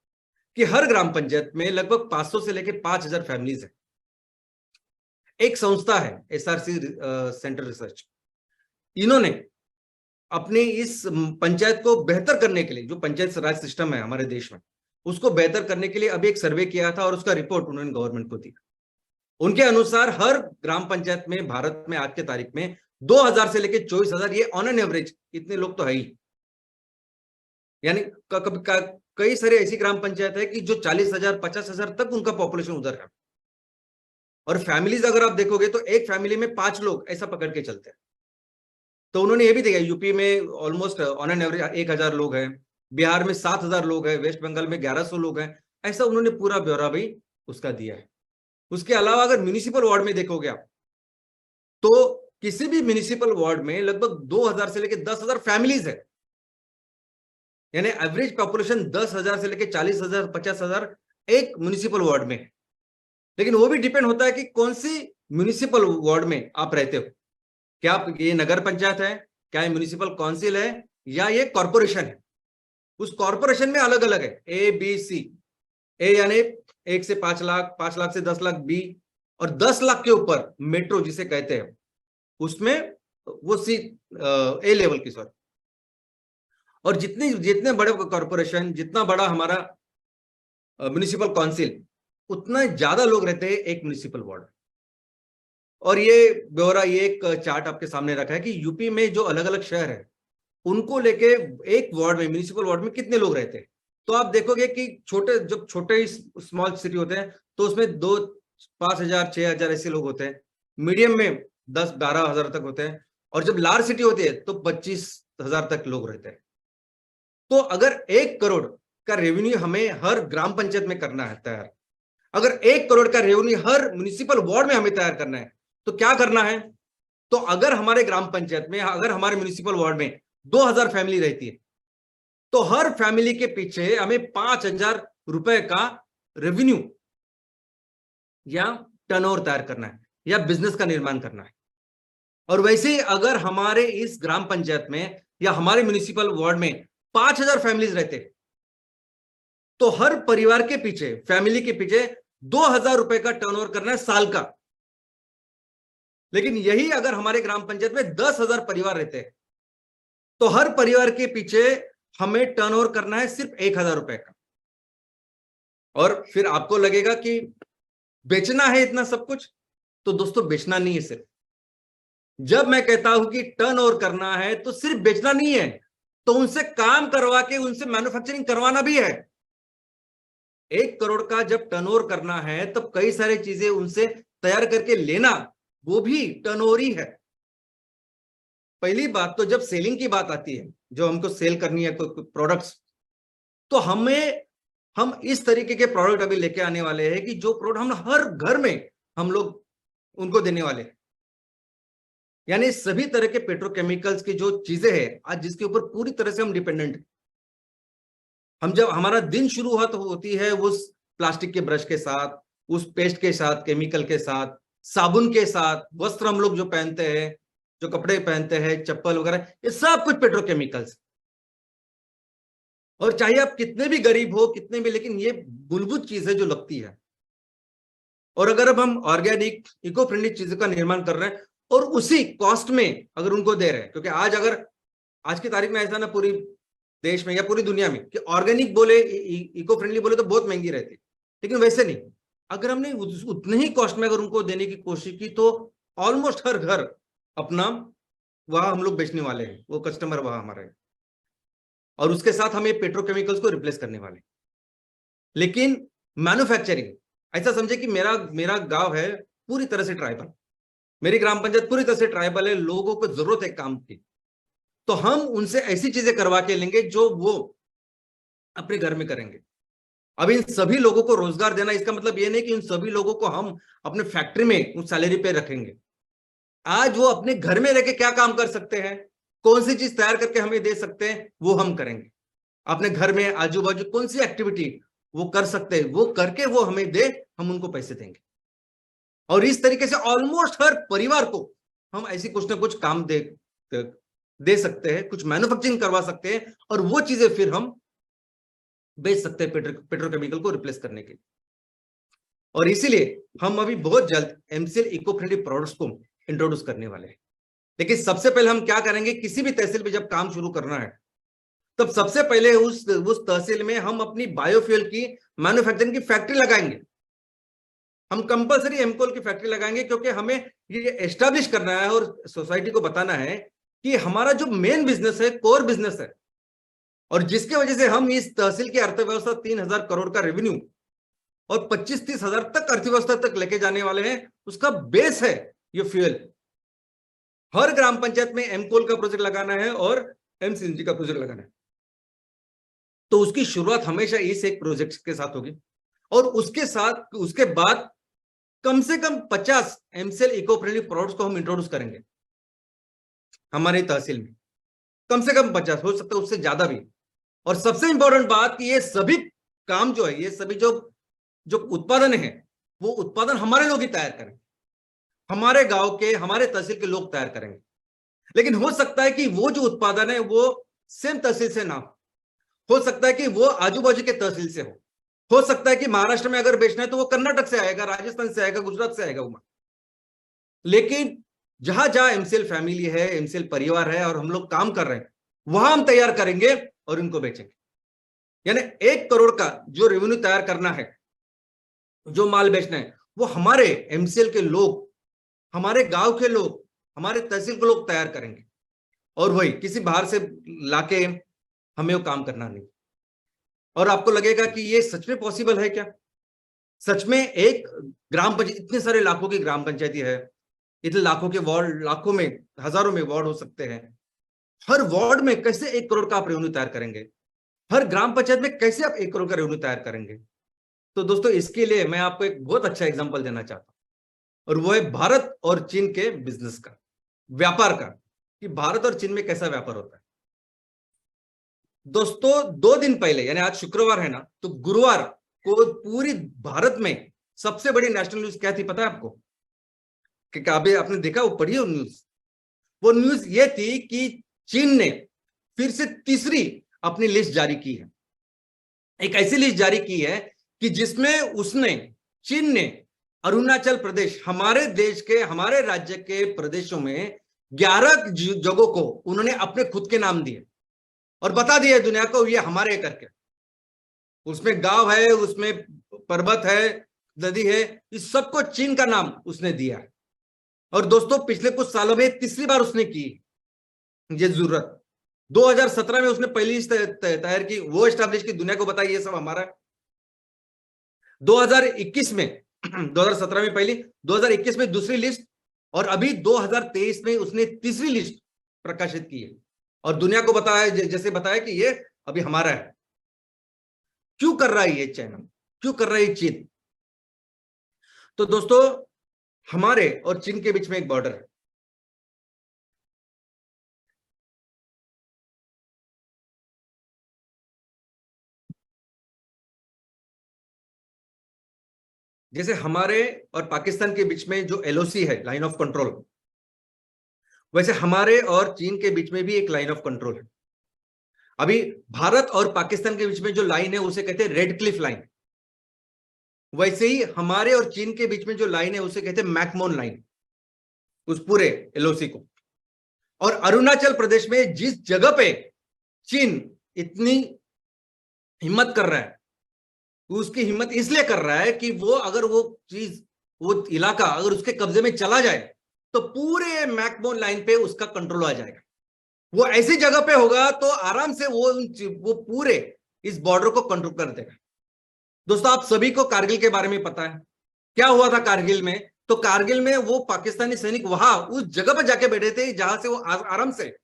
कि हर ग्राम पंचायत में लगभग 500 से लेकर 5000 फैमिलीज है। एक संस्था है SRC सेंटर रिसर्च, इन्होंने अपने इस पंचायत को बेहतर करने के लिए, जो पंचायत राज सिस्टम है हमारे देश में, उसको बेहतर करने के लिए अभी एक सर्वे किया था और उसका रिपोर्ट उन्होंने गवर्नमेंट को दिया। उनके अनुसार हर ग्राम पंचायत में भारत में आज के तारीख में 2000 से लेकर 24,000, ये ऑन एन एवरेज, इतने लोग तो है ही। यानी कई सारी ऐसी ग्राम पंचायत है कि जो 40,000 50,000 तक उनका पॉपुलेशन उधर है। और फैमिलीज अगर आप देखोगे तो एक फैमिली में 5 लोग ऐसा पकड़ के चलते हैं। तो उन्होंने ये भी देखा, यूपी में ऑलमोस्ट ऑन एन एवरेज 1000 लोग हैं, बिहार में 7000 लोग हैं, वेस्ट बंगाल में 1100 लोग हैं। ऐसा उन्होंने पूरा ब्यौरा भी उसका दिया है। उसके अलावा अगर म्युनिसिपल वार्ड में देखोगे आप, तो किसी भी म्युनिसिपल वार्ड में लगभग 2000 से लेकर 10,000 फैमिलीज है। यानी एवरेज पॉपुलेशन 10,000 से लेकर 40,000 50,000 एक म्युनिसिपल वार्ड में। लेकिन वो भी डिपेंड होता है कि कौन सी म्युनिसिपल वार्ड में आप रहते हो। क्या आप, ये नगर पंचायत है, क्या ये म्युनिसिपल काउंसिल है, या ये कॉर्पोरेशन है? उस कॉर्पोरेशन में अलग अलग है, ABC। ए यानी 1 से 5 लाख, 5 लाख से 10 लाख बी, और 10 लाख के ऊपर मेट्रो जिसे कहते हैं, उसमें वो A लेवल की, सॉरी। और जितने बड़े कॉर्पोरेशन, जितना बड़ा हमारा म्युनिसिपल काउंसिल, उतना ज्यादा लोग रहते हैं एक म्युनिसिपल वार्ड। और ये ब्यौरा, ये एक चार्ट आपके सामने रखा है कि यूपी में जो अलग अलग शहर है, उनको लेके एक वार्ड में, म्युनिसिपल वार्ड में कितने लोग रहते हैं। तो आप देखोगे कि जब छोटे स्मॉल सिटी होते हैं तो उसमें 2 5,000 6,000 ऐसे लोग होते हैं, मीडियम में 10-12,000 तक होते हैं, और जब लार्ज सिटी होती है तो 25,000 तक लोग रहते हैं। तो अगर 1 करोड़ का रेवेन्यू हमें हर ग्राम पंचायत में करना है तैयार, अगर 1 करोड़ का रेवेन्यू हर म्युनिसिपल वार्ड में हमें तैयार करना है, तो क्या करना है? तो अगर हमारे ग्राम पंचायत में, अगर हमारे म्युनिसिपल वार्ड में 2000 फैमिली रहती है, तो हर फैमिली के पीछे हमें 5,000 रुपए का रेवेन्यू या टर्नओवर तैयार करना है, या बिजनेस का निर्माण करना है। और वैसे ही अगर हमारे इस ग्राम पंचायत में या हमारे म्युनिसिपल वार्ड में 5,000 फैमिलीज रहते, तो हर परिवार के पीछे, फैमिली के पीछे 2,000 रुपए का टर्नओवर करना है साल का। लेकिन यही अगर हमारे ग्राम पंचायत में 10,000 परिवार रहते हैं, तो हर परिवार के पीछे हमें टर्नओवर करना है सिर्फ 1,000 रुपए का। और फिर आपको लगेगा कि बेचना है इतना सब कुछ, तो दोस्तों बेचना नहीं है सिर्फ। जब मैं कहता हूं कि टर्नओवर करना है, तो सिर्फ बेचना नहीं है, तो उनसे काम करवा के उनसे मैन्युफैक्चरिंग करवाना भी है। 1 करोड़ का जब टर्नओवर करना है, तब कई सारी चीजें उनसे तैयार करके लेना, वो भी टर्नओवर ही है। पहली बात तो जब सेलिंग की बात आती है, जो हमको सेल करनी है कोई प्रोडक्ट्स, तो हमें हम इस तरीके के प्रोडक्ट अभी लेके आने वाले हैं कि जो प्रोडक्ट हम हर घर में हम लोग उनको देने वाले हैं। यानी सभी तरह के पेट्रोकेमिकल्स की जो चीजें हैं आज जिसके ऊपर पूरी तरह से हम डिपेंडेंट हैं। हम जब हमारा दिन शुरुआत होती है उस प्लास्टिक के ब्रश के साथ, उस पेस्ट के साथ, केमिकल के साथ, साबुन के साथ, वस्त्र हम लोग जो पहनते हैं, जो कपड़े पहनते हैं, चप्पल वगैरह, ये सब कुछ पेट्रोकेमिकल्स। और चाहे आप कितने भी गरीब हो, कितने भी, लेकिन ये मूलभूत चीज है जो लगती है। और अगर अब हम ऑर्गेनिक इको फ्रेंडली चीजों का निर्माण कर रहे हैं और उसी कॉस्ट में अगर उनको दे रहे हैं, क्योंकि आज की तारीख में ऐसा ना पूरी देश में या पूरी दुनिया में कि ऑर्गेनिक बोले, इको फ्रेंडली बोले तो बहुत महंगी रहती, लेकिन वैसे नहीं। अगर हमने उतने ही कॉस्ट में अगर उनको देने की कोशिश की तो ऑलमोस्ट हर घर अपना वहां हम लोग बेचने वाले हैं, वो कस्टमर वहां हमारे हैं। और उसके साथ हम ये पेट्रोकेमिकल्स को रिप्लेस करने वाले। लेकिन मैन्युफैक्चरिंग, ऐसा समझे कि मेरा गांव है पूरी तरह से ट्राइबल, मेरी ग्राम पंचायत पूरी तरह से ट्राइबल है, लोगों को जरूरत है काम की, तो हम उनसे ऐसी चीजें करवा के लेंगे जो वो अपने घर में करेंगे। अब इन सभी लोगों को रोजगार देना, इसका मतलब ये नहीं कि इन सभी लोगों को हम अपने फैक्ट्री में उस सैलरी पे रखेंगे। आज वो अपने घर में रहकर क्या काम कर सकते हैं, कौन सी चीज तैयार करके हमें दे सकते हैं, वो हम करेंगे। अपने घर में आजू बाजू कौन सी एक्टिविटी वो कर सकते हैं, वो करके वो हमें दे, हम उनको पैसे देंगे। और इस तरीके से ऑलमोस्ट हर परिवार को हम ऐसी कुछ ना कुछ काम दे सकते हैं, कुछ मैन्युफैक्चरिंग करवा सकते हैं, और वो चीजें फिर हम बेच सकते हैं पेट्रोकेमिकल को रिप्लेस करने के लिए। और इसीलिए हम अभी बहुत जल्द एमसीएल इको फ्रेंडली प्रोडक्ट्स को इंट्रोड्यूस करने वाले हैं। लेकिन सबसे पहले हम क्या करेंगे, किसी भी तहसील में जब काम शुरू करना है तब सबसे पहले उस तहसील में हम अपनी बायोफ्यूल की मैन्युफैक्चरिंग की फैक्ट्री लगाएंगे। हम कंपलसरी एमकोल की फैक्ट्री लगाएंगे, क्योंकि हमें ये एस्टैब्लिश करना है और सोसाइटी को बताना है कि हमारा जो मेन बिजनेस है, कोर बिजनेस है, और जिसके वजह से हम इस तहसील की अर्थव्यवस्था 3,000 करोड़ का रेवेन्यू और 25-30 हजार तक अर्थव्यवस्था तक लेके जाने वाले हैं, उसका बेस है ये फ्यूल। हर ग्राम पंचायत में एमकोल का प्रोजेक्ट लगाना है और एमसीएनजी का प्रोजेक्ट लगाना है। तो उसकी शुरुआत हमेशा इस एक प्रोजेक्ट के साथ होगी, और उसके बाद कम से कम 50 एमसीएल इको फ्रेंडली प्रोडक्ट्स को हम इंट्रोड्यूस करेंगे हमारे तहसील में। कम से कम 50, हो सकता है उससे ज्यादा भी। और सबसे इंपॉर्टेंट बात कि ये सभी काम जो है, ये सभी जो उत्पादन है, वो उत्पादन हमारे लोग ही तैयार करेंगे, हमारे गांव के, हमारे तहसील के लोग तैयार करेंगे। लेकिन हो सकता है कि वो जो उत्पादन है वो सेम तहसील से ना हो सकता है कि वो आजू बाजू के तहसील से हो सकता है कि महाराष्ट्र में अगर बेचना है तो वो कर्नाटक से आएगा, राजस्थान से आएगा, गुजरात से आएगा वो। लेकिन जहां जहां एमसीएल फैमिली है, एमसीएल परिवार है और हम लोग काम कर रहे हैं, वहां हम तैयार करेंगे और इनको बेचेंगे। यानी 1 करोड़ का जो रेवेन्यू तैयार करना है, जो माल बेचना है, वो हमारे एमसीएल के लोग, हमारे गांव के लोग, हमारे तहसील के लोग तैयार करेंगे। और वही किसी बाहर से लाके हमें वो काम करना नहीं। और आपको लगेगा कि ये सच में पॉसिबल है क्या? सच में एक ग्राम पंचायत, इतने सारे लाखों की ग्राम पंचायती है, इतने लाखों के वार्ड, लाखों में, हजारों में वार्ड हो सकते हैं। हर वार्ड में कैसे 1 करोड़ का आप रेवेन्यू तैयार करेंगे? हर ग्राम पंचायत में कैसे आप 1 करोड़ का रेवेन्यू तैयार करेंगे? तो दोस्तों, इसके लिए मैं आपको एक बहुत अच्छा एग्जांपल देना चाहता हूं, और वो है भारत और चीन के बिजनेस का, व्यापार का, कि भारत और चीन में कैसा व्यापार होता है। दोस्तों, 2 दिन पहले, यानी आज शुक्रवार है ना, तो गुरुवार को पूरी भारत में सबसे बड़ी नेशनल न्यूज क्या थी पता है आपको? कि अभी आपने देखा, वो पढ़ी हो न्यूज? वो न्यूज ये थी कि चीन ने फिर से तीसरी अपनी लिस्ट जारी की है। एक ऐसी लिस्ट जारी की है कि जिसमें चीन ने अरुणाचल प्रदेश, हमारे देश के, हमारे राज्य के प्रदेशों में 11 जगहों को उन्होंने अपने खुद के नाम दिए और बता दिया दुनिया को ये हमारे करके। उसमें गांव है, उसमें पर्वत है, नदी है, इस सबको चीन का नाम उसने दिया है। और दोस्तों, पिछले कुछ सालों में तीसरी बार उसने की ये जरूरत। 2017 में उसने पहली लिस्ट तैयार की, वो एस्टैब्लिश की, दुनिया को बताई ये सब हमारा है। 2021 में 2017 में पहली, 2021 में दूसरी लिस्ट, और अभी 2023 में उसने तीसरी लिस्ट प्रकाशित की है और दुनिया को बताया, जैसे बताया कि ये अभी हमारा है। क्यों कर रहा है ये चाइना, क्यों कर रहा है ये चीन? तो दोस्तों, हमारे और चीन के बीच में एक बॉर्डर है। जैसे हमारे और पाकिस्तान के बीच में जो एलओसी है, लाइन ऑफ कंट्रोल, वैसे हमारे और चीन के बीच में भी एक लाइन ऑफ कंट्रोल है। अभी भारत और पाकिस्तान के बीच में जो लाइन है उसे कहते हैं रेड क्लिफ लाइन। वैसे ही हमारे और चीन के बीच में जो लाइन है उसे कहते हैं मैकमोन लाइन, उस पूरे एलओसी को। और अरुणाचल प्रदेश में जिस जगह पे चीन इतनी हिम्मत कर रहा है, उसकी हिम्मत इसलिए कर रहा है कि वो अगर वो चीज, वो इलाका अगर उसके कब्जे में चला जाए तो पूरे मैकमोन लाइन पे उसका कंट्रोल आ जाएगा। वो ऐसी जगह पे होगा तो आराम से वो पूरे इस बॉर्डर को कंट्रोल कर देगा। दोस्तों, आप सभी को कारगिल के बारे में पता है, क्या हुआ था कारगिल में? तो कारगिल में वो पाकिस्तानी सैनिक वहां उस जगह पर जाके बैठे थे जहां से वो आराम से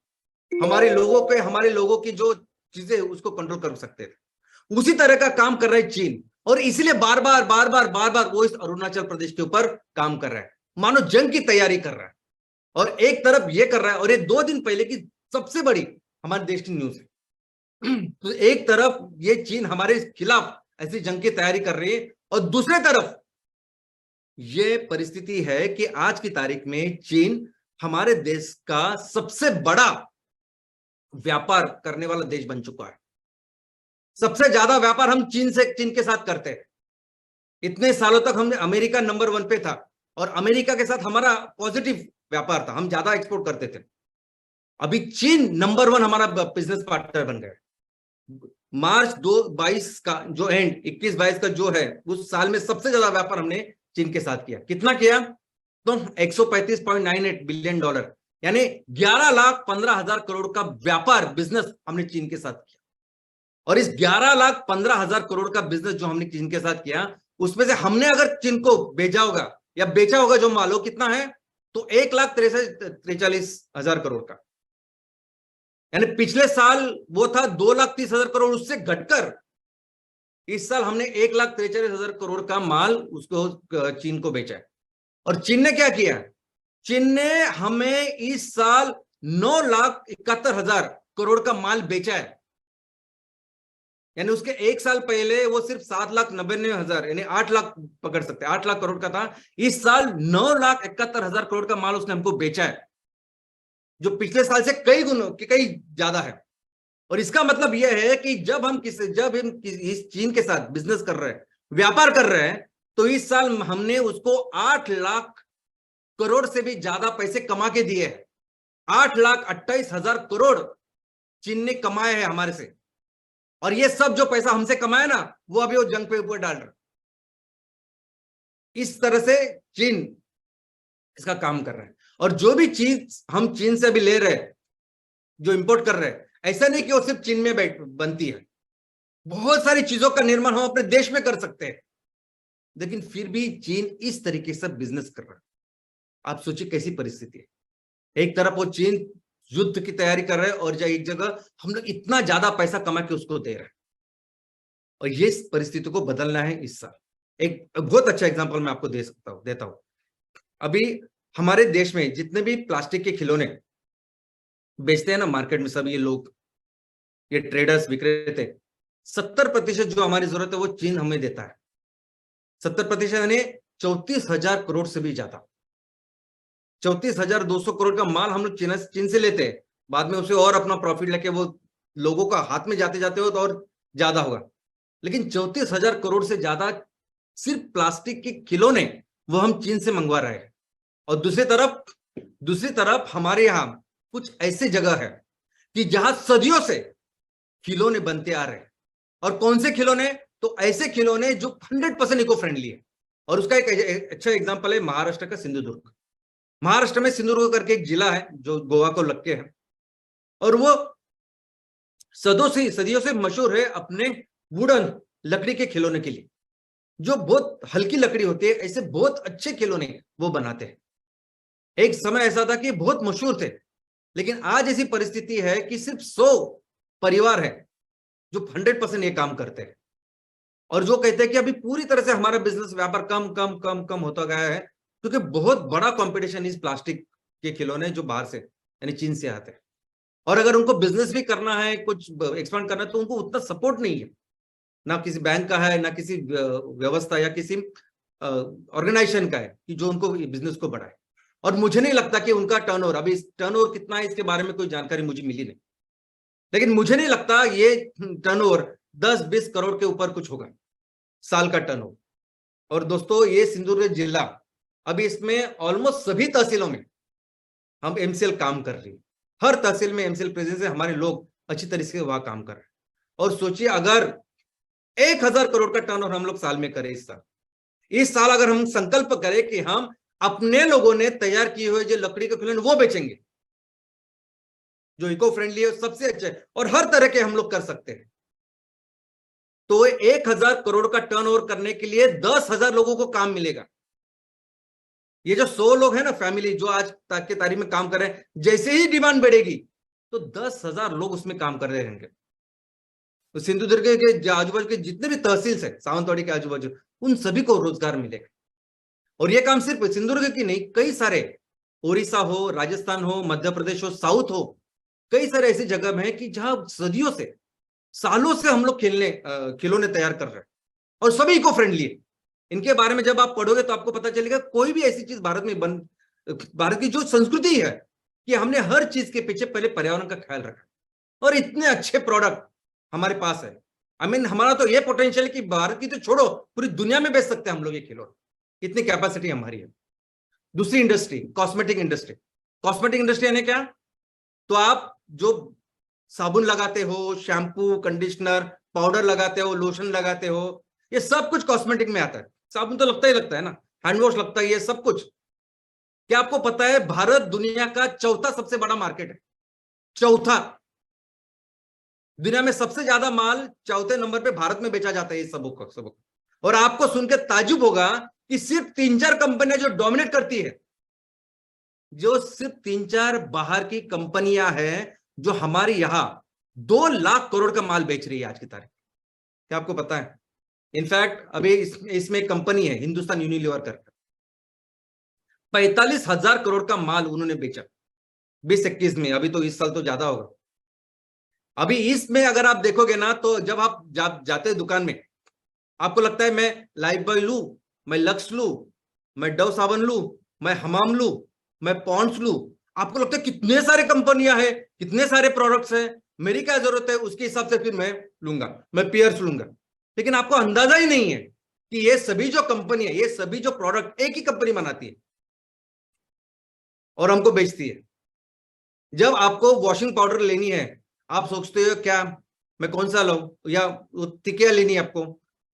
हमारे लोगों की जो चीजें उसको कंट्रोल कर सकते थे। उसी तरह का काम कर रहा है चीन, और इसलिए बार बार वो इस अरुणाचल प्रदेश के ऊपर काम कर रहा है, मानो जंग की तैयारी कर रहा है। और एक तरफ ये कर रहा है, और ये 2 दिन पहले की सबसे बड़ी हमारे देश की न्यूज है। तो एक तरफ ये चीन हमारे खिलाफ ऐसी जंग की तैयारी कर रही है, और दूसरे तरफ ये परिस्थिति है कि आज की तारीख में चीन हमारे देश का सबसे बड़ा व्यापार करने वाला देश बन चुका है। सबसे ज्यादा व्यापार हम चीन के साथ करते हैं। इतने सालों तक हमने अमेरिका नंबर 1 पे था, और अमेरिका के साथ हमारा पॉजिटिव व्यापार था, हम ज्यादा एक्सपोर्ट करते थे। अभी चीन नंबर 1 हमारा बिजनेस पार्टनर बन गया। मार्च 2022 का जो एंड 21-22 का जो है, उस साल में सबसे ज्यादा व्यापार हमने चीन के साथ किया। कितना किया? तो $135.98 बिलियन, यानी 11,15,000 करोड़ का व्यापार बिजनेस हमने चीन के साथ किया। और इस 11,15,000 करोड़ का बिजनेस जो हमने चीन के साथ किया, उसमें से हमने अगर चीन को भेजा होगा या बेचा होगा जो माल, कितना है? तो 1,43,000 करोड़ का। यानी पिछले साल वो था 2,30,000 करोड़, उससे घटकर इस साल हमने 1,43,000 करोड़ का माल उसको चीन को बेचा है। और चीन ने क्या किया? चीन ने हमें इस साल 9,71,000 करोड़ का माल बेचा है। यानी उसके एक साल पहले वो सिर्फ 7,99,000 यानी 8 लाख पकड़ सकते हैं, 8 लाख करोड़ का था। इस साल 9,71,000 करोड़ का माल उसने हमको बेचा है, जो पिछले साल से कई ज्यादा है। और इसका मतलब यह है कि जब हम इस चीन के साथ बिजनेस कर रहे हैं, व्यापार कर रहे हैं, तो इस साल हमने उसको 8 लाख करोड़ से भी ज्यादा पैसे कमा के दिए हैं। 8,28,000 करोड़ चीन ने कमाए हैं हमारे से। और ये सब जो पैसा हमसे कमाए ना, वो अभी वो जंग पे ऊपर डाल रहा। इस तरह से चीन इसका काम कर रहा है। और जो भी चीज हम चीन से अभी ले रहे हैं, जो इंपोर्ट कर रहे हैं, ऐसा नहीं कि वो सिर्फ चीन में बनती है। बहुत सारी चीजों का निर्माण हम अपने देश में कर सकते हैं, लेकिन फिर भी चीन इस तरीके से बिजनेस कर रहा है। आप सोचिए कैसी परिस्थिति है। एक तरफ वो चीन युद्ध की तैयारी कर रहे हैं, और एक जगह हम लोग इतना ज्यादा पैसा कमा के उसको दे रहे हैं। और ये परिस्थिति को बदलना है इस साल। एक बहुत अच्छा एग्जांपल मैं आपको देता हूं। अभी हमारे देश में जितने भी प्लास्टिक के खिलौने बेचते हैं ना मार्केट में, सब ये लोग, ये ट्रेडर्स, विक्रेता, 70% जो हमारी जरूरत है वो चीन हमें देता है। 70% यानी 34,000 करोड़ से भी ज्यादा। 34,200 करोड़ का माल हम लोग चीन से लेते हैं। बाद में उसे और अपना प्रॉफिट लेके वो लोगों का हाथ में जाते जाते हो तो और ज्यादा होगा। लेकिन 34,000 करोड़ से ज्यादा सिर्फ प्लास्टिक के खिलौने वो हम चीन से मंगवा रहे हैं। और दूसरी तरफ हमारे यहां कुछ ऐसी जगह है कि जहां सदियों से खिलौने बनते आ रहे हैं। और कौन से खिलौने? तो ऐसे खिलौने जो 100% इको फ्रेंडली है। और उसका एक अच्छा एग्जांपल है महाराष्ट्र का सिंधुदुर्ग। महाराष्ट्र में सिंधुदुर्ग करके एक जिला है जो गोवा को लग के है, और वो सदियों से मशहूर है अपने वुडन, लकड़ी के खिलौने के लिए, जो बहुत हल्की लकड़ी होती है। ऐसे बहुत अच्छे खिलौने वो बनाते हैं। एक समय ऐसा था कि बहुत मशहूर थे, लेकिन आज ऐसी परिस्थिति है कि सिर्फ 100 परिवार है जो 100% ये काम करते हैं। और जो कहते हैं कि अभी पूरी तरह से हमारा बिजनेस व्यापार कम कम कम कम होता गया है, क्योंकि बहुत बड़ा कंपटीशन इस प्लास्टिक के खिलौने जो बाहर से यानी चीन से आते हैं। और अगर उनको बिजनेस भी करना है, कुछ एक्सपांड करना है, तो उनको उतना सपोर्ट नहीं है, ना किसी बैंक का है, ना किसी व्यवस्था या किसी ऑर्गेनाइजेशन का है कि जो उनको बिजनेस को बढ़ाए। और मुझे नहीं लगता कि उनका टर्नओवर, अभी टर्नओवर कितना है इसके बारे में कोई जानकारी मुझे मिली नहीं, लेकिन मुझे नहीं लगता ये टर्नओवर 10-20 करोड़ के ऊपर कुछ होगा साल का टर्नओवर। और दोस्तों, ये सिंधुदुर्ग जिला अभी इसमें ऑलमोस्ट सभी तहसीलों में हम एमसीएल काम कर रही है। हर तहसील में एमसीएल प्रेजेंस है, हमारे लोग अच्छी तरीके से वहां काम कर रहे हैं। और सोचिए, अगर 1000 करोड़ का टर्नओवर हम लोग साल में करें इस साल अगर हम संकल्प करें कि हम अपने लोगों ने तैयार किए हुए जो लकड़ी के खिलौने वो बेचेंगे, जो इको फ्रेंडली है, सबसे अच्छे और हर तरह के हम लोग कर सकते हैं, तो 1000 करोड़ का टर्नओवर करने के लिए 10,000 लोगों को काम मिलेगा। ये जो 100 लोग हैं ना, फैमिली जो आज तक की तारीख में काम कर रहे हैं, जैसे ही डिमांड बढ़ेगी तो 10,000 लोग उसमें काम कर रहे रहेंगे। तो सिंधुदुर्ग के आजू-बाजू के जितने भी तहसील है, सावंतवाड़ी के आजू-बाजू, उन सभी को रोजगार मिलेगा। और ये काम सिर्फ सिंधुदुर्ग की नहीं, कई सारे, उड़ीसा हो, राजस्थान हो, मध्य प्रदेश हो, साउथ हो, कई सारे ऐसी जगह में है कि जहां सदियों से, सालों से हम लोग खिलौने तैयार कर रहे हैं और सभी इको फ्रेंडली है। इनके बारे में जब आप पढ़ोगे तो आपको पता चलेगा कोई भी ऐसी चीज भारत में भारत की जो संस्कृति है कि हमने हर चीज के पीछे पहले पर्यावरण का ख्याल रखा, और इतने अच्छे प्रोडक्ट हमारे पास है। हमारा तो ये पोटेंशियल कि भारत की तो छोड़ो, पूरी दुनिया में बेच सकते हैं हम लोग ये खिलौने, इतनी कैपेसिटी हमारी है। दूसरी industry, cosmetic industry. Cosmetic industry यानी क्या? तो आप जो साबुन लगाते हो, शैम्पू, कंडीशनर, पाउडर लगाते हो, लोशन लगाते हो, ये सब कुछ कॉस्मेटिक में आता है। साबुन तो लगता ही लगता है ना, हैंड वॉश लगता है, ये सब कुछ। क्या आपको पता है भारत दुनिया का चौथा सबसे बड़ा मार्केट है? चौथा। दुनिया में सबसे ज्यादा माल चौथे नंबर पे भारत में बेचा जाता है ये सब। और आपको सुनकर ताज्जुब होगा कि सिर्फ 3-4 कंपनियां जो डोमिनेट करती है, जो सिर्फ 3-4 बाहर की कंपनियां हैं जो हमारे यहां 2 लाख करोड़ का माल बेच रही है आज की तारीख। क्या आपको पता है? इनफैक्ट अभी इसमें कंपनी है हिंदुस्तान यूनिलीवर कर, 45,000 करोड़ का माल उन्होंने बेचा 2021 में। अभी तो इस साल तो ज्यादा होगा। अभी इसमें अगर आप देखोगे ना, तो जब आप जाते हैं दुकान में, आपको लगता है मैं लाइफ बॉय लू, मैं लक्स लू, मैं डव साबुन लू, मैं हमाम लू, मैं पॉन्ड्स लू। आपको लगता है कितने सारे कंपनियां हैं, कितने सारे प्रोडक्ट्स हैं, मेरी क्या जरूरत है, उसके हिसाब से फिर मैं लूंगा, मैं पियर्स लूंगा। लेकिन आपको अंदाजा ही नहीं है कि ये सभी जो कंपनी है, ये सभी जो प्रोडक्ट एक ही कंपनी बनाती है और हमको बेचती है। जब आपको वॉशिंग पाउडर लेनी है, आप सोचते हो क्या मैं कौन सा लूं, या टिकिया लेनी है आपको,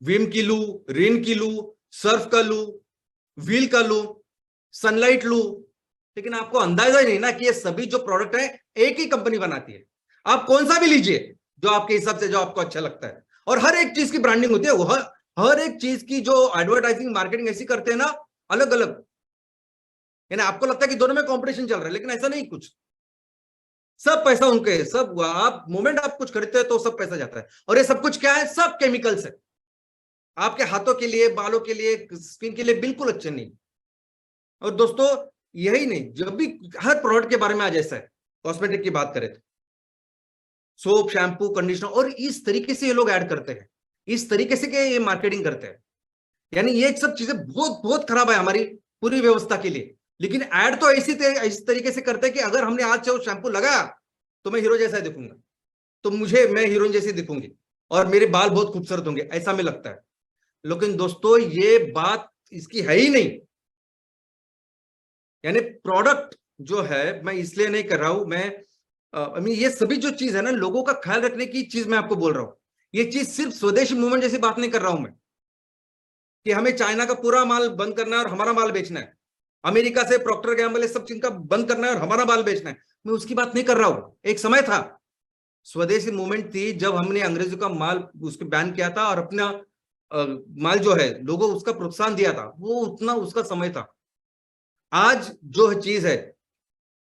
विम की लू, रिन की लू, सर्फ का लू, व्हील का लू, सनलाइट लू। लेकिन आपको अंदाजा ही नहीं ना कि ये सभी जो प्रोडक्ट है एक ही कंपनी बनाती है। आप कौन सा भी लीजिए जो आपके हिसाब से, जो आपको अच्छा लगता है। और हर एक चीज की ब्रांडिंग होती है, वो हर एक चीज की जो एडवर्टाइजिंग मार्केटिंग ऐसी करते हैं ना, अलग अलग। यानी आपको लगता है कि दोनों में कंपटीशन चल रहा है, लेकिन ऐसा नहीं कुछ। सब पैसा उनके, सब आप मोमेंट आप कुछ खरीदते हैं तो सब पैसा जाता है। और ये सब कुछ क्या है? सब केमिकल्स है, आपके हाथों के लिए, बालों के लिए, स्किन के लिए बिल्कुल अच्छे नहीं। और दोस्तों, यही नहीं, जब भी हर प्रोडक्ट के बारे में आज ऐसा है, कॉस्मेटिक की बात करें तो सोप, शैम्पू, कंडीशनर, और इस तरीके से ये लोग ऐड करते हैं, इस तरीके से के ये मार्केटिंग करते हैं। यानी ये सब चीजें बहुत बहुत खराब है हमारी पूरी व्यवस्था के लिए। लेकिन ऐड तो इस तरीके से करते हैं कि अगर हमने आज से शैम्पू लगाया तो मैं हीरो जैसा दिखूंगा, तो मैं हीरोइन जैसी दिखूंगी और मेरे बाल बहुत खूबसूरत होंगे, ऐसा में लगता है। लेकिन दोस्तों, ये बात इसकी है ही नहीं। यानी प्रोडक्ट जो है, मैं इसलिए नहीं कर रहा हूं, मैं ये सभी जो चीज है ना, लोगों का ख्याल रखने की चीज मैं आपको बोल रहा हूं। ये चीज सिर्फ स्वदेशी मूवमेंट जैसी बात नहीं कर रहा हूं मैं कि हमें चाइना का पूरा माल बंद करना है और हमारा माल बेचना है, अमेरिका से प्रॉक्टर गैम्बल ये सब चीज का बंद करना है और हमारा माल बेचना है। मैं उसकी बात नहीं कर रहा हूं। एक समय था, स्वदेशी मूवमेंट थी, जब हमने अंग्रेजों का माल उसको बैन किया था और अपना माल जो है लोगों उसका प्रोत्साहन दिया था, वो उतना उसका समय था। आज जो चीज है,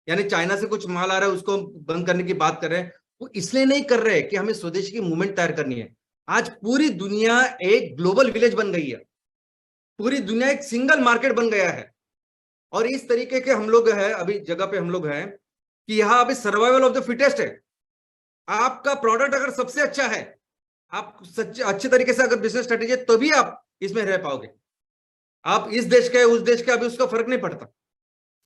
यानी चाइना से कुछ माल आ रहा है उसको बंद करने की बात कर रहे हैं, वो इसलिए नहीं कर रहे कि हमें स्वदेशी की मूवमेंट तैयार करनी है। आज पूरी दुनिया एक ग्लोबल विलेज बन गई है, पूरी दुनिया एक सिंगल मार्केट बन गया है। और इस तरीके के हम लोग हैं अभी जगह पे, हम लोग हैं कि यहाँ अभी सर्वाइवल ऑफ द फिटेस्ट है। आपका प्रोडक्ट अगर सबसे अच्छा है, आप सच्चे अच्छे तरीके से अगर बिजनेस स्ट्रेटेजी है, तभी आप इसमें रह पाओगे। आप इस देश के उस देश के अभी उसका फर्क नहीं पड़ता।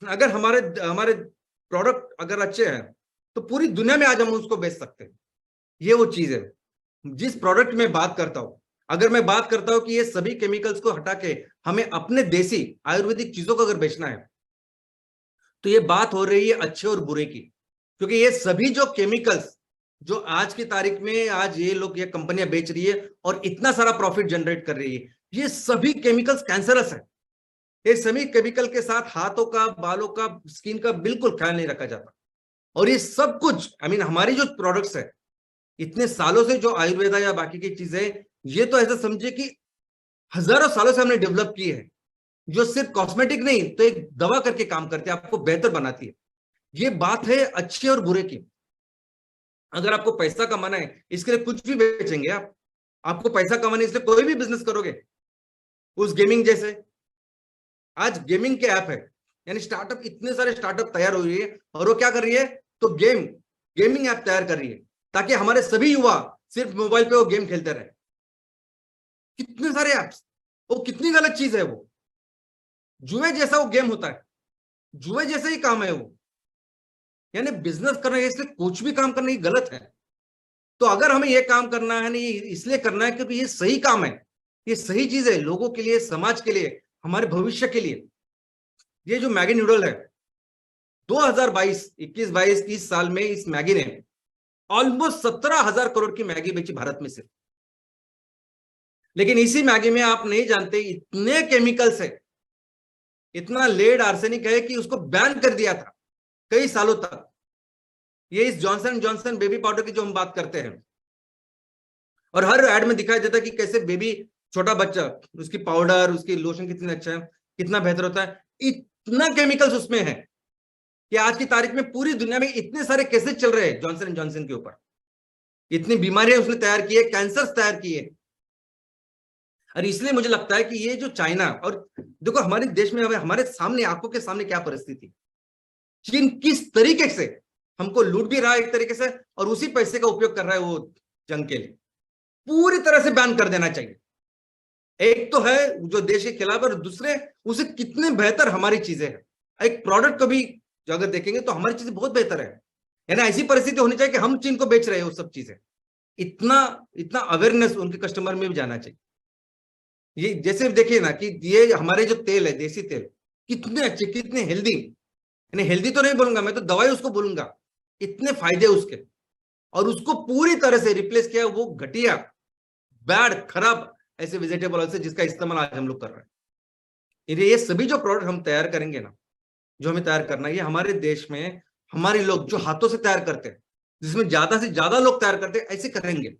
अगर हमारे हमारे प्रोडक्ट अगर अच्छे हैं तो पूरी दुनिया में आज हम उसको बेच सकते हैं। ये वो चीज है जिस प्रोडक्ट में बात करता हूं। अगर मैं बात करता हूं कि ये सभी केमिकल्स को हटा के हमें अपने देसी आयुर्वेदिक चीजों को अगर बेचना है, तो ये बात हो रही है अच्छे और बुरे की। क्योंकि ये सभी जो केमिकल्स जो आज की तारीख में आज ये लोग ये कंपनियां बेच रही है और इतना सारा प्रॉफिट जनरेट कर रही है, ये सभी केमिकल्स कैंसरस है। ये सभी केमिकल के साथ हाथों का, बालों का, स्किन का बिल्कुल ख्याल नहीं रखा जाता। और ये सब कुछ हमारी जो प्रोडक्ट्स है इतने सालों से, जो आयुर्वेदा या बाकी की चीजें, ये तो ऐसा समझिए कि हजारों सालों से हमने डेवलप की है, जो सिर्फ कॉस्मेटिक नहीं तो एक दवा करके काम करती है, आपको बेहतर बनाती है। ये बात है अच्छे और बुरे की। अगर आपको पैसा कमाना है इसके लिए कुछ भी बेचेंगे आप। आपको पैसा कमाना है इसलिए कोई भी बिजनेस करोगे। उस गेमिंग जैसे आज गेमिंग के ऐप है, यानी स्टार्टअप, इतने सारे स्टार्टअप तैयार हो रही है और वो क्या कर रही है, तो गेमिंग ऐप तैयार कर रही है ताकि हमारे सभी युवा सिर्फ मोबाइल पे वो गेम खेलते रहे। कितने सारे ऐप्स, वो कितनी गलत चीज है। वो जुए जैसा वो गेम होता है, जुए जैसा ही काम है वो। यानी बिजनेस करना है इसलिए कुछ भी काम करना ही गलत है। तो अगर हमें ये काम करना है नहीं इसलिए करना है क्योंकि ये सही काम है, ये सही चीज है लोगों के लिए, समाज के लिए, हमारे भविष्य के लिए। ये जो मैगी नूडल है 2022, 21, 22, 30 साल में इस मैगी ने ऑलमोस्ट 17,000 करोड़ की मैगी बेची भारत में सिर्फ। लेकिन इसी मैगी में आप नहीं जानते इतने केमिकल्स है, इतना लेड आर्सेनिक है कि उसको बैन कर दिया था कई सालों तक। ये इस जॉनसन जॉनसन बेबी पाउडर की जो हम बात करते हैं, और हर ऐड में दिखाई देता है कि कैसे बेबी, छोटा बच्चा, उसकी पाउडर, उसकी लोशन कितना अच्छा है, कितना बेहतर होता है। इतना केमिकल्स उसमें है कि आज की तारीख में पूरी दुनिया में इतने सारे केसेस चल रहे हैं जॉनसन एंड जॉनसन के ऊपर। इतनी बीमारियां उसने तैयार की है, कैंसर तैयार किए। और इसलिए मुझे लगता है कि ये जो चाइना, और देखो हमारे देश में हमारे सामने, आंखों के सामने क्या परिस्थिति, चीन किस तरीके से हमको लूट भी रहा है एक तरीके से, और उसी पैसे का उपयोग कर रहा है वो जंग के लिए। पूरी तरह से बैन कर देना चाहिए। एक तो है जो देश के खिलाफ, और दूसरे उसे कितने बेहतर हमारी चीजें हैं। एक प्रोडक्ट को भी जो अगर देखेंगे तो हमारी चीजें बहुत बेहतर है। यानी ऐसी परिस्थिति होनी चाहिए कि हम चीन को बेच रहे हैं वो सब चीजें। इतना इतना अवेयरनेस उनके कस्टमर में भी जाना चाहिए। ये जैसे देखिए ना कि ये हमारे जो तेल है, देसी तेल, कितने अच्छे, कितने हेल्दी। यानी हेल्दी तो नहीं बोलूंगा मैं, तो दवाई उसको बोलूंगा, इतने फायदे उसके। और उसको पूरी तरह से रिप्लेस किया वो घटिया, बैड, खराब ऐसे वेजिटेबल ऑयल से जिसका इस्तेमाल आज हम लोग कर रहे हैं। ये सभी जो प्रोडक्ट हम तैयार करेंगे ना, जो हमें तैयार करना है, ये हमारे देश में हमारे लोग जो हाथों से तैयार करते हैं, जिसमें ज्यादा से ज्यादा लोग तैयार करते हैं, ऐसे करेंगे।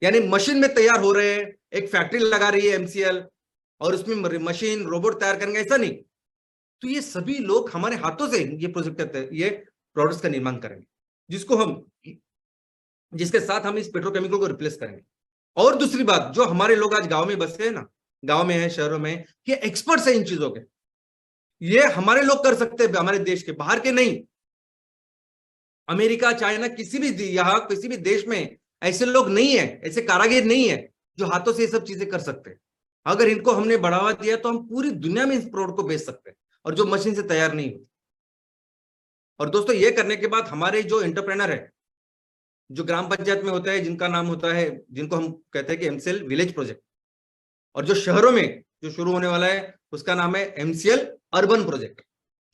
यानी मशीन में तैयार हो रहे हैं, एक फैक्ट्री लगा रही है एमसीएल, और उसमें मशीन रोबोट तैयार करेंगे, ऐसा नहीं। तो ये सभी लोग हमारे हाथों से ये प्रोजेक्ट, ये प्रोडक्ट्स का निर्माण करेंगे, जिसको हम, जिसके साथ हम इस पेट्रोकेमिकल को रिप्लेस करेंगे। और दूसरी बात, जो हमारे लोग आज गांव में बसे हैं ना, गांव में है, शहरों में, ये एक्सपर्ट्स है इन चीजों के। ये हमारे लोग कर सकते हैं, हमारे देश के, बाहर के नहीं। अमेरिका, चाइना, किसी भी यहाँ किसी भी देश में ऐसे लोग नहीं है, ऐसे कारागिर नहीं है जो हाथों से ये सब चीजें कर सकते हैं। अगर इनको हमने बढ़ावा दिया तो हम पूरी दुनिया में इस प्रोडक्ट को बेच सकते हैं, और जो मशीन से तैयार नहीं होती। और दोस्तों ये करने के बाद हमारे जो एंटरप्रेनर है, जो ग्राम पंचायत में होता है, जिनका नाम होता है, जिनको हम कहते हैं कि एमसीएल विलेज प्रोजेक्ट, और जो शहरों में जो शुरू होने वाला है उसका नाम है एमसीएल अर्बन प्रोजेक्ट,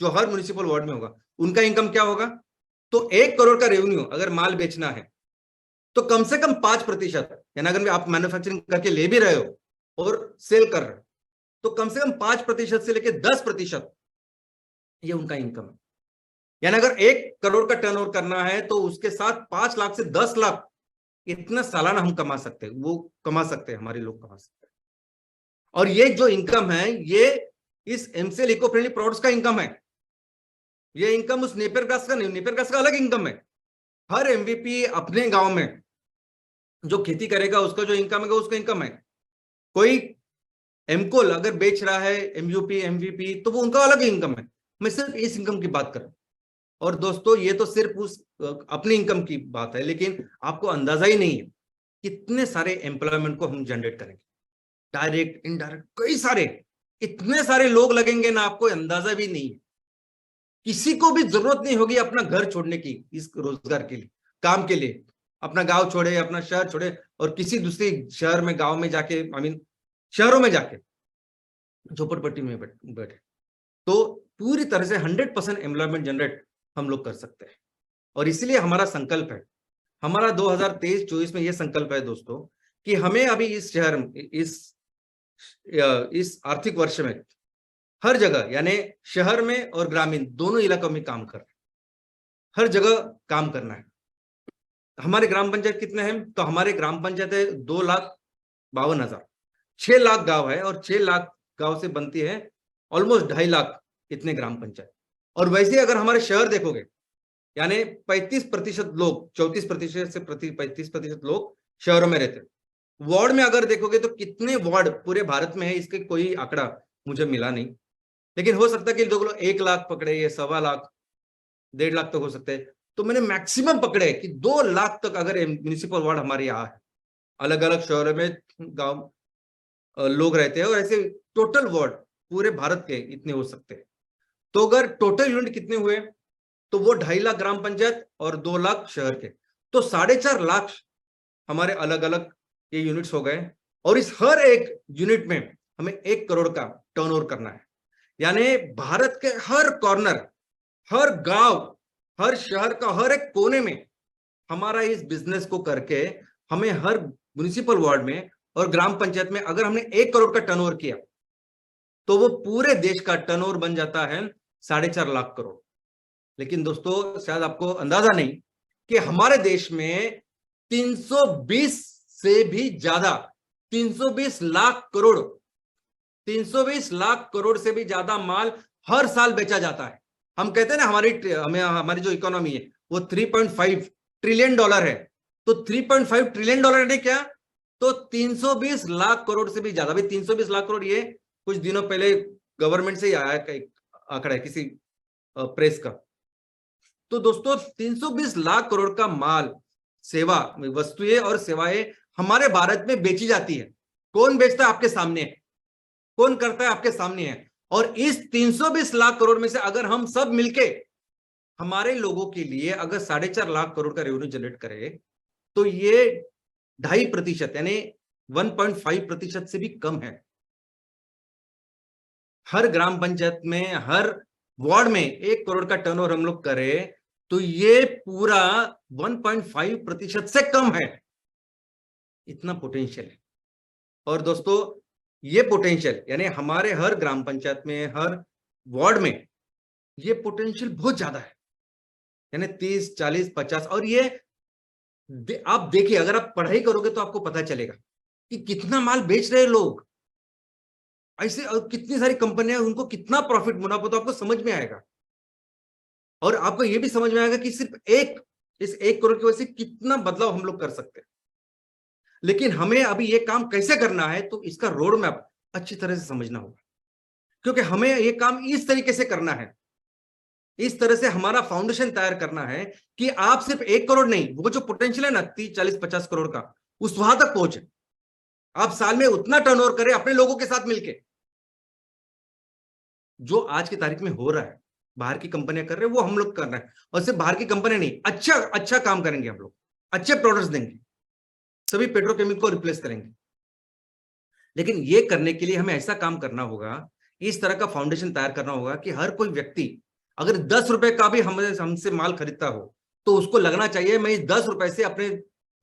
जो हर म्युनिसिपल वार्ड में होगा। उनका इनकम क्या होगा, तो 1 करोड़ का रेवेन्यू अगर माल बेचना है तो कम से कम 5%, यानी अगर आप मैन्युफैक्चरिंग करके ले भी रहे हो और सेल कर रहे हो, तो कम से कम 5% से लेकर 10% ये उनका इनकम है। यानी अगर 1 करोड़ का टर्नओवर करना है तो उसके साथ 5 लाख से 10 लाख इतना सालाना हम कमा सकते हैं, वो कमा सकते हैं, हमारे लोग कमा सकते हैं। और ये जो इनकम है, ये इस एमसीएल इको फ्रेंडली प्रोडक्ट्स का इनकम है। ये इनकम उस नेपियर ग्रास का नहीं, नेपियर ग्रास का अलग इनकम है। हर एमवीपी अपने गांव में जो खेती करेगा उसका जो इनकम है उसका इनकम है। कोई एमकोल अगर बेच रहा है, एमयूपी एमवीपी, तो वो उनका अलग इनकम है। मैं सिर्फ इस इनकम की बात कर रहा हूं। और दोस्तों ये तो सिर्फ उस अपनी इनकम की बात है, लेकिन आपको अंदाजा ही नहीं है कितने सारे एम्प्लॉयमेंट को हम जनरेट करेंगे, डायरेक्ट इनडायरेक्ट, कई सारे, इतने सारे लोग लगेंगे ना, आपको अंदाजा भी नहीं है। किसी को भी जरूरत नहीं होगी अपना घर छोड़ने की इस रोजगार के लिए, काम के लिए, अपना गांव छोड़े, अपना शहर छोड़े और किसी दूसरे शहर में, गांव में जाके, आई मीन शहरों में जाके झोपड़पट्टी में बैठे। तो पूरी तरह से 100% एम्प्लॉयमेंट जनरेट हम लोग कर सकते हैं। और इसलिए हमारा संकल्प है, हमारा 2023-24 में यह संकल्प है दोस्तों, कि हमें अभी इस शहर में, इस आर्थिक वर्ष में हर जगह, यानी शहर में और ग्रामीण दोनों इलाकों में काम कर, हर जगह काम करना है। हमारे ग्राम पंचायत कितने हैं? तो हमारे ग्राम पंचायत है 2,52,000। 6 लाख गांव है और 6 लाख गांव से बनती है ऑलमोस्ट 2.5 लाख इतने ग्राम पंचायत। और वैसे अगर हमारे शहर देखोगे, यानी 35% लोग, 34% से 35% लोग शहरों में रहते हैं। वार्ड में अगर देखोगे तो कितने वार्ड पूरे भारत में है, इसके कोई आंकड़ा मुझे मिला नहीं, लेकिन हो सकता है कि लोग 1 लाख पकड़े, ये 1.25 लाख, 1.5 लाख तक हो सकते हैं। तो मैंने मैक्सिमम पकड़े कि 2 लाख तक अगर म्यूनिसिपल वार्ड हमारे यहाँ है, अलग अलग शहरों में गांव लोग रहते हैं, और ऐसे टोटल वार्ड पूरे भारत के इतने हो सकते हैं। तो अगर टोटल यूनिट कितने हुए, तो वो 2.5 लाख ग्राम पंचायत और 2 लाख शहर के, तो 4.5 लाख हमारे अलग अलग ये यूनिट्स हो गए। और इस हर एक यूनिट में हमें 1 करोड़ का टर्नओवर करना है। यानी भारत के हर कॉर्नर, हर गांव, हर शहर का हर एक कोने में हमारा इस बिजनेस को करके हमें हर म्युनिसिपल वार्ड में और ग्राम पंचायत में अगर हमने 1 करोड़ का टर्नओवर किया, तो वो पूरे देश का टर्नओवर बन जाता है 4.5 लाख करोड़। लेकिन दोस्तों शायद आपको अंदाजा नहीं कि हमारे देश में 320 से भी ज्यादा, 320 लाख करोड़, 320 लाख करोड़ से भी ज्यादा माल हर साल बेचा जाता है। हम कहते हैं ना हमारी जो इकोनॉमी है वो 3.5 ट्रिलियन डॉलर है। तो 3.5 ट्रिलियन डॉलर है क्या? तो 320 लाख करोड़ से भी ज्यादा। भाई 320 लाख करोड़ ये कुछ दिनों पहले गवर्नमेंट से ही आया आंकड़ा है किसी प्रेस का। तो दोस्तों 320 लाख करोड़ का माल, सेवा, वस्तुएं और सेवाएं हमारे भारत में बेची जाती है। कौन बेचता है? आपके सामने है। कौन करता है? आपके सामने है। और इस 320 लाख करोड़ में से अगर हम सब मिलके हमारे लोगों के लिए अगर 4.5 लाख करोड़ का रेवेन्यू जनरेट करें, तो ये 2.5% यानी 1.5% से भी कम है। हर ग्राम पंचायत में, हर वार्ड में 1 करोड़ का टर्नओवर हम लोग करें, तो ये पूरा 1.5% से कम है। इतना पोटेंशियल है। और दोस्तों ये पोटेंशियल, यानी हमारे हर ग्राम पंचायत में, हर वार्ड में ये पोटेंशियल बहुत ज्यादा है, यानी 30, 40, 50। और ये आप देखिए, अगर आप पढ़ाई करोगे तो आपको पता चलेगा कि कितना माल बेच रहे हैं लोग। ऐसे कितनी सारी कंपनियां, उनको कितना प्रॉफिट, मुनाफा, तो आपको समझ में आएगा। और आपको यह भी समझ में आएगा कि सिर्फ इस 1 करोड़ की वजह से कितना बदलाव हम लोग कर सकते हैं। लेकिन हमें अभी ये काम कैसे करना है, तो इसका रोड मैप अच्छी तरह से समझना होगा, क्योंकि हमें ये काम इस तरीके से करना है, इस तरह से हमारा फाउंडेशन तैयार करना है कि आप सिर्फ 1 करोड़ नहीं, वो जो पोटेंशियल है ना 30, 40, 50 करोड़ का, उस वहां तक पहुंचे। आप साल में उतना टर्नओवर करें अपने लोगों के साथ मिलके, जो आज की तारीख में हो रहा है। बाहर की कंपनियां कर रहे हैं, वो हम लोग कर रहे हैं। और सिर्फ बाहर की कंपनियां नहीं, अच्छा काम करेंगे हम लोग, अच्छे प्रोडक्ट्स देंगे, सभी पेट्रोकेमिकल को रिप्लेस करेंगे। लेकिन ये करने के लिए हमें ऐसा काम करना होगा, इस तरह का फाउंडेशन तैयार करना होगा कि हर कोई व्यक्ति अगर 10 रुपए का भी हमसे माल खरीदता हो, तो उसको लगना चाहिए मैं इस 10 रुपए से अपने,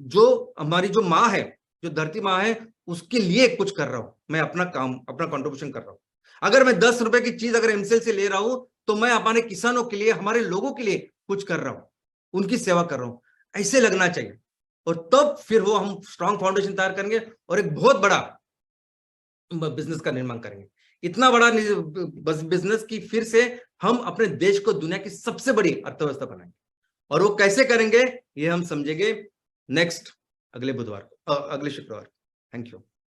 जो हमारी जो माँ है, जो धरती माँ है, उसके लिए कुछ कर रहा हूं, मैं अपना काम, अपना कॉन्ट्रीब्यूशन कर रहा हूं। अगर मैं 10 रुपए की चीज अगर एमसीएल से ले रहा हूं, तो मैं हमारे किसानों के लिए, हमारे लोगों के लिए कुछ कर रहा हूं, उनकी सेवा कर रहा हूं, ऐसे लगना चाहिए। और तब फिर वो हम स्ट्रॉन्ग फाउंडेशन तैयार करेंगे और एक बहुत बड़ा बिजनेस का निर्माण करेंगे। इतना बड़ा बिजनेस की फिर से हम अपने देश को दुनिया की सबसे बड़ी अर्थव्यवस्था बनाएंगे। और वो कैसे करेंगे, ये हम समझेंगे नेक्स्ट अगले बुधवार को, अगले शुक्रवार। Thank you.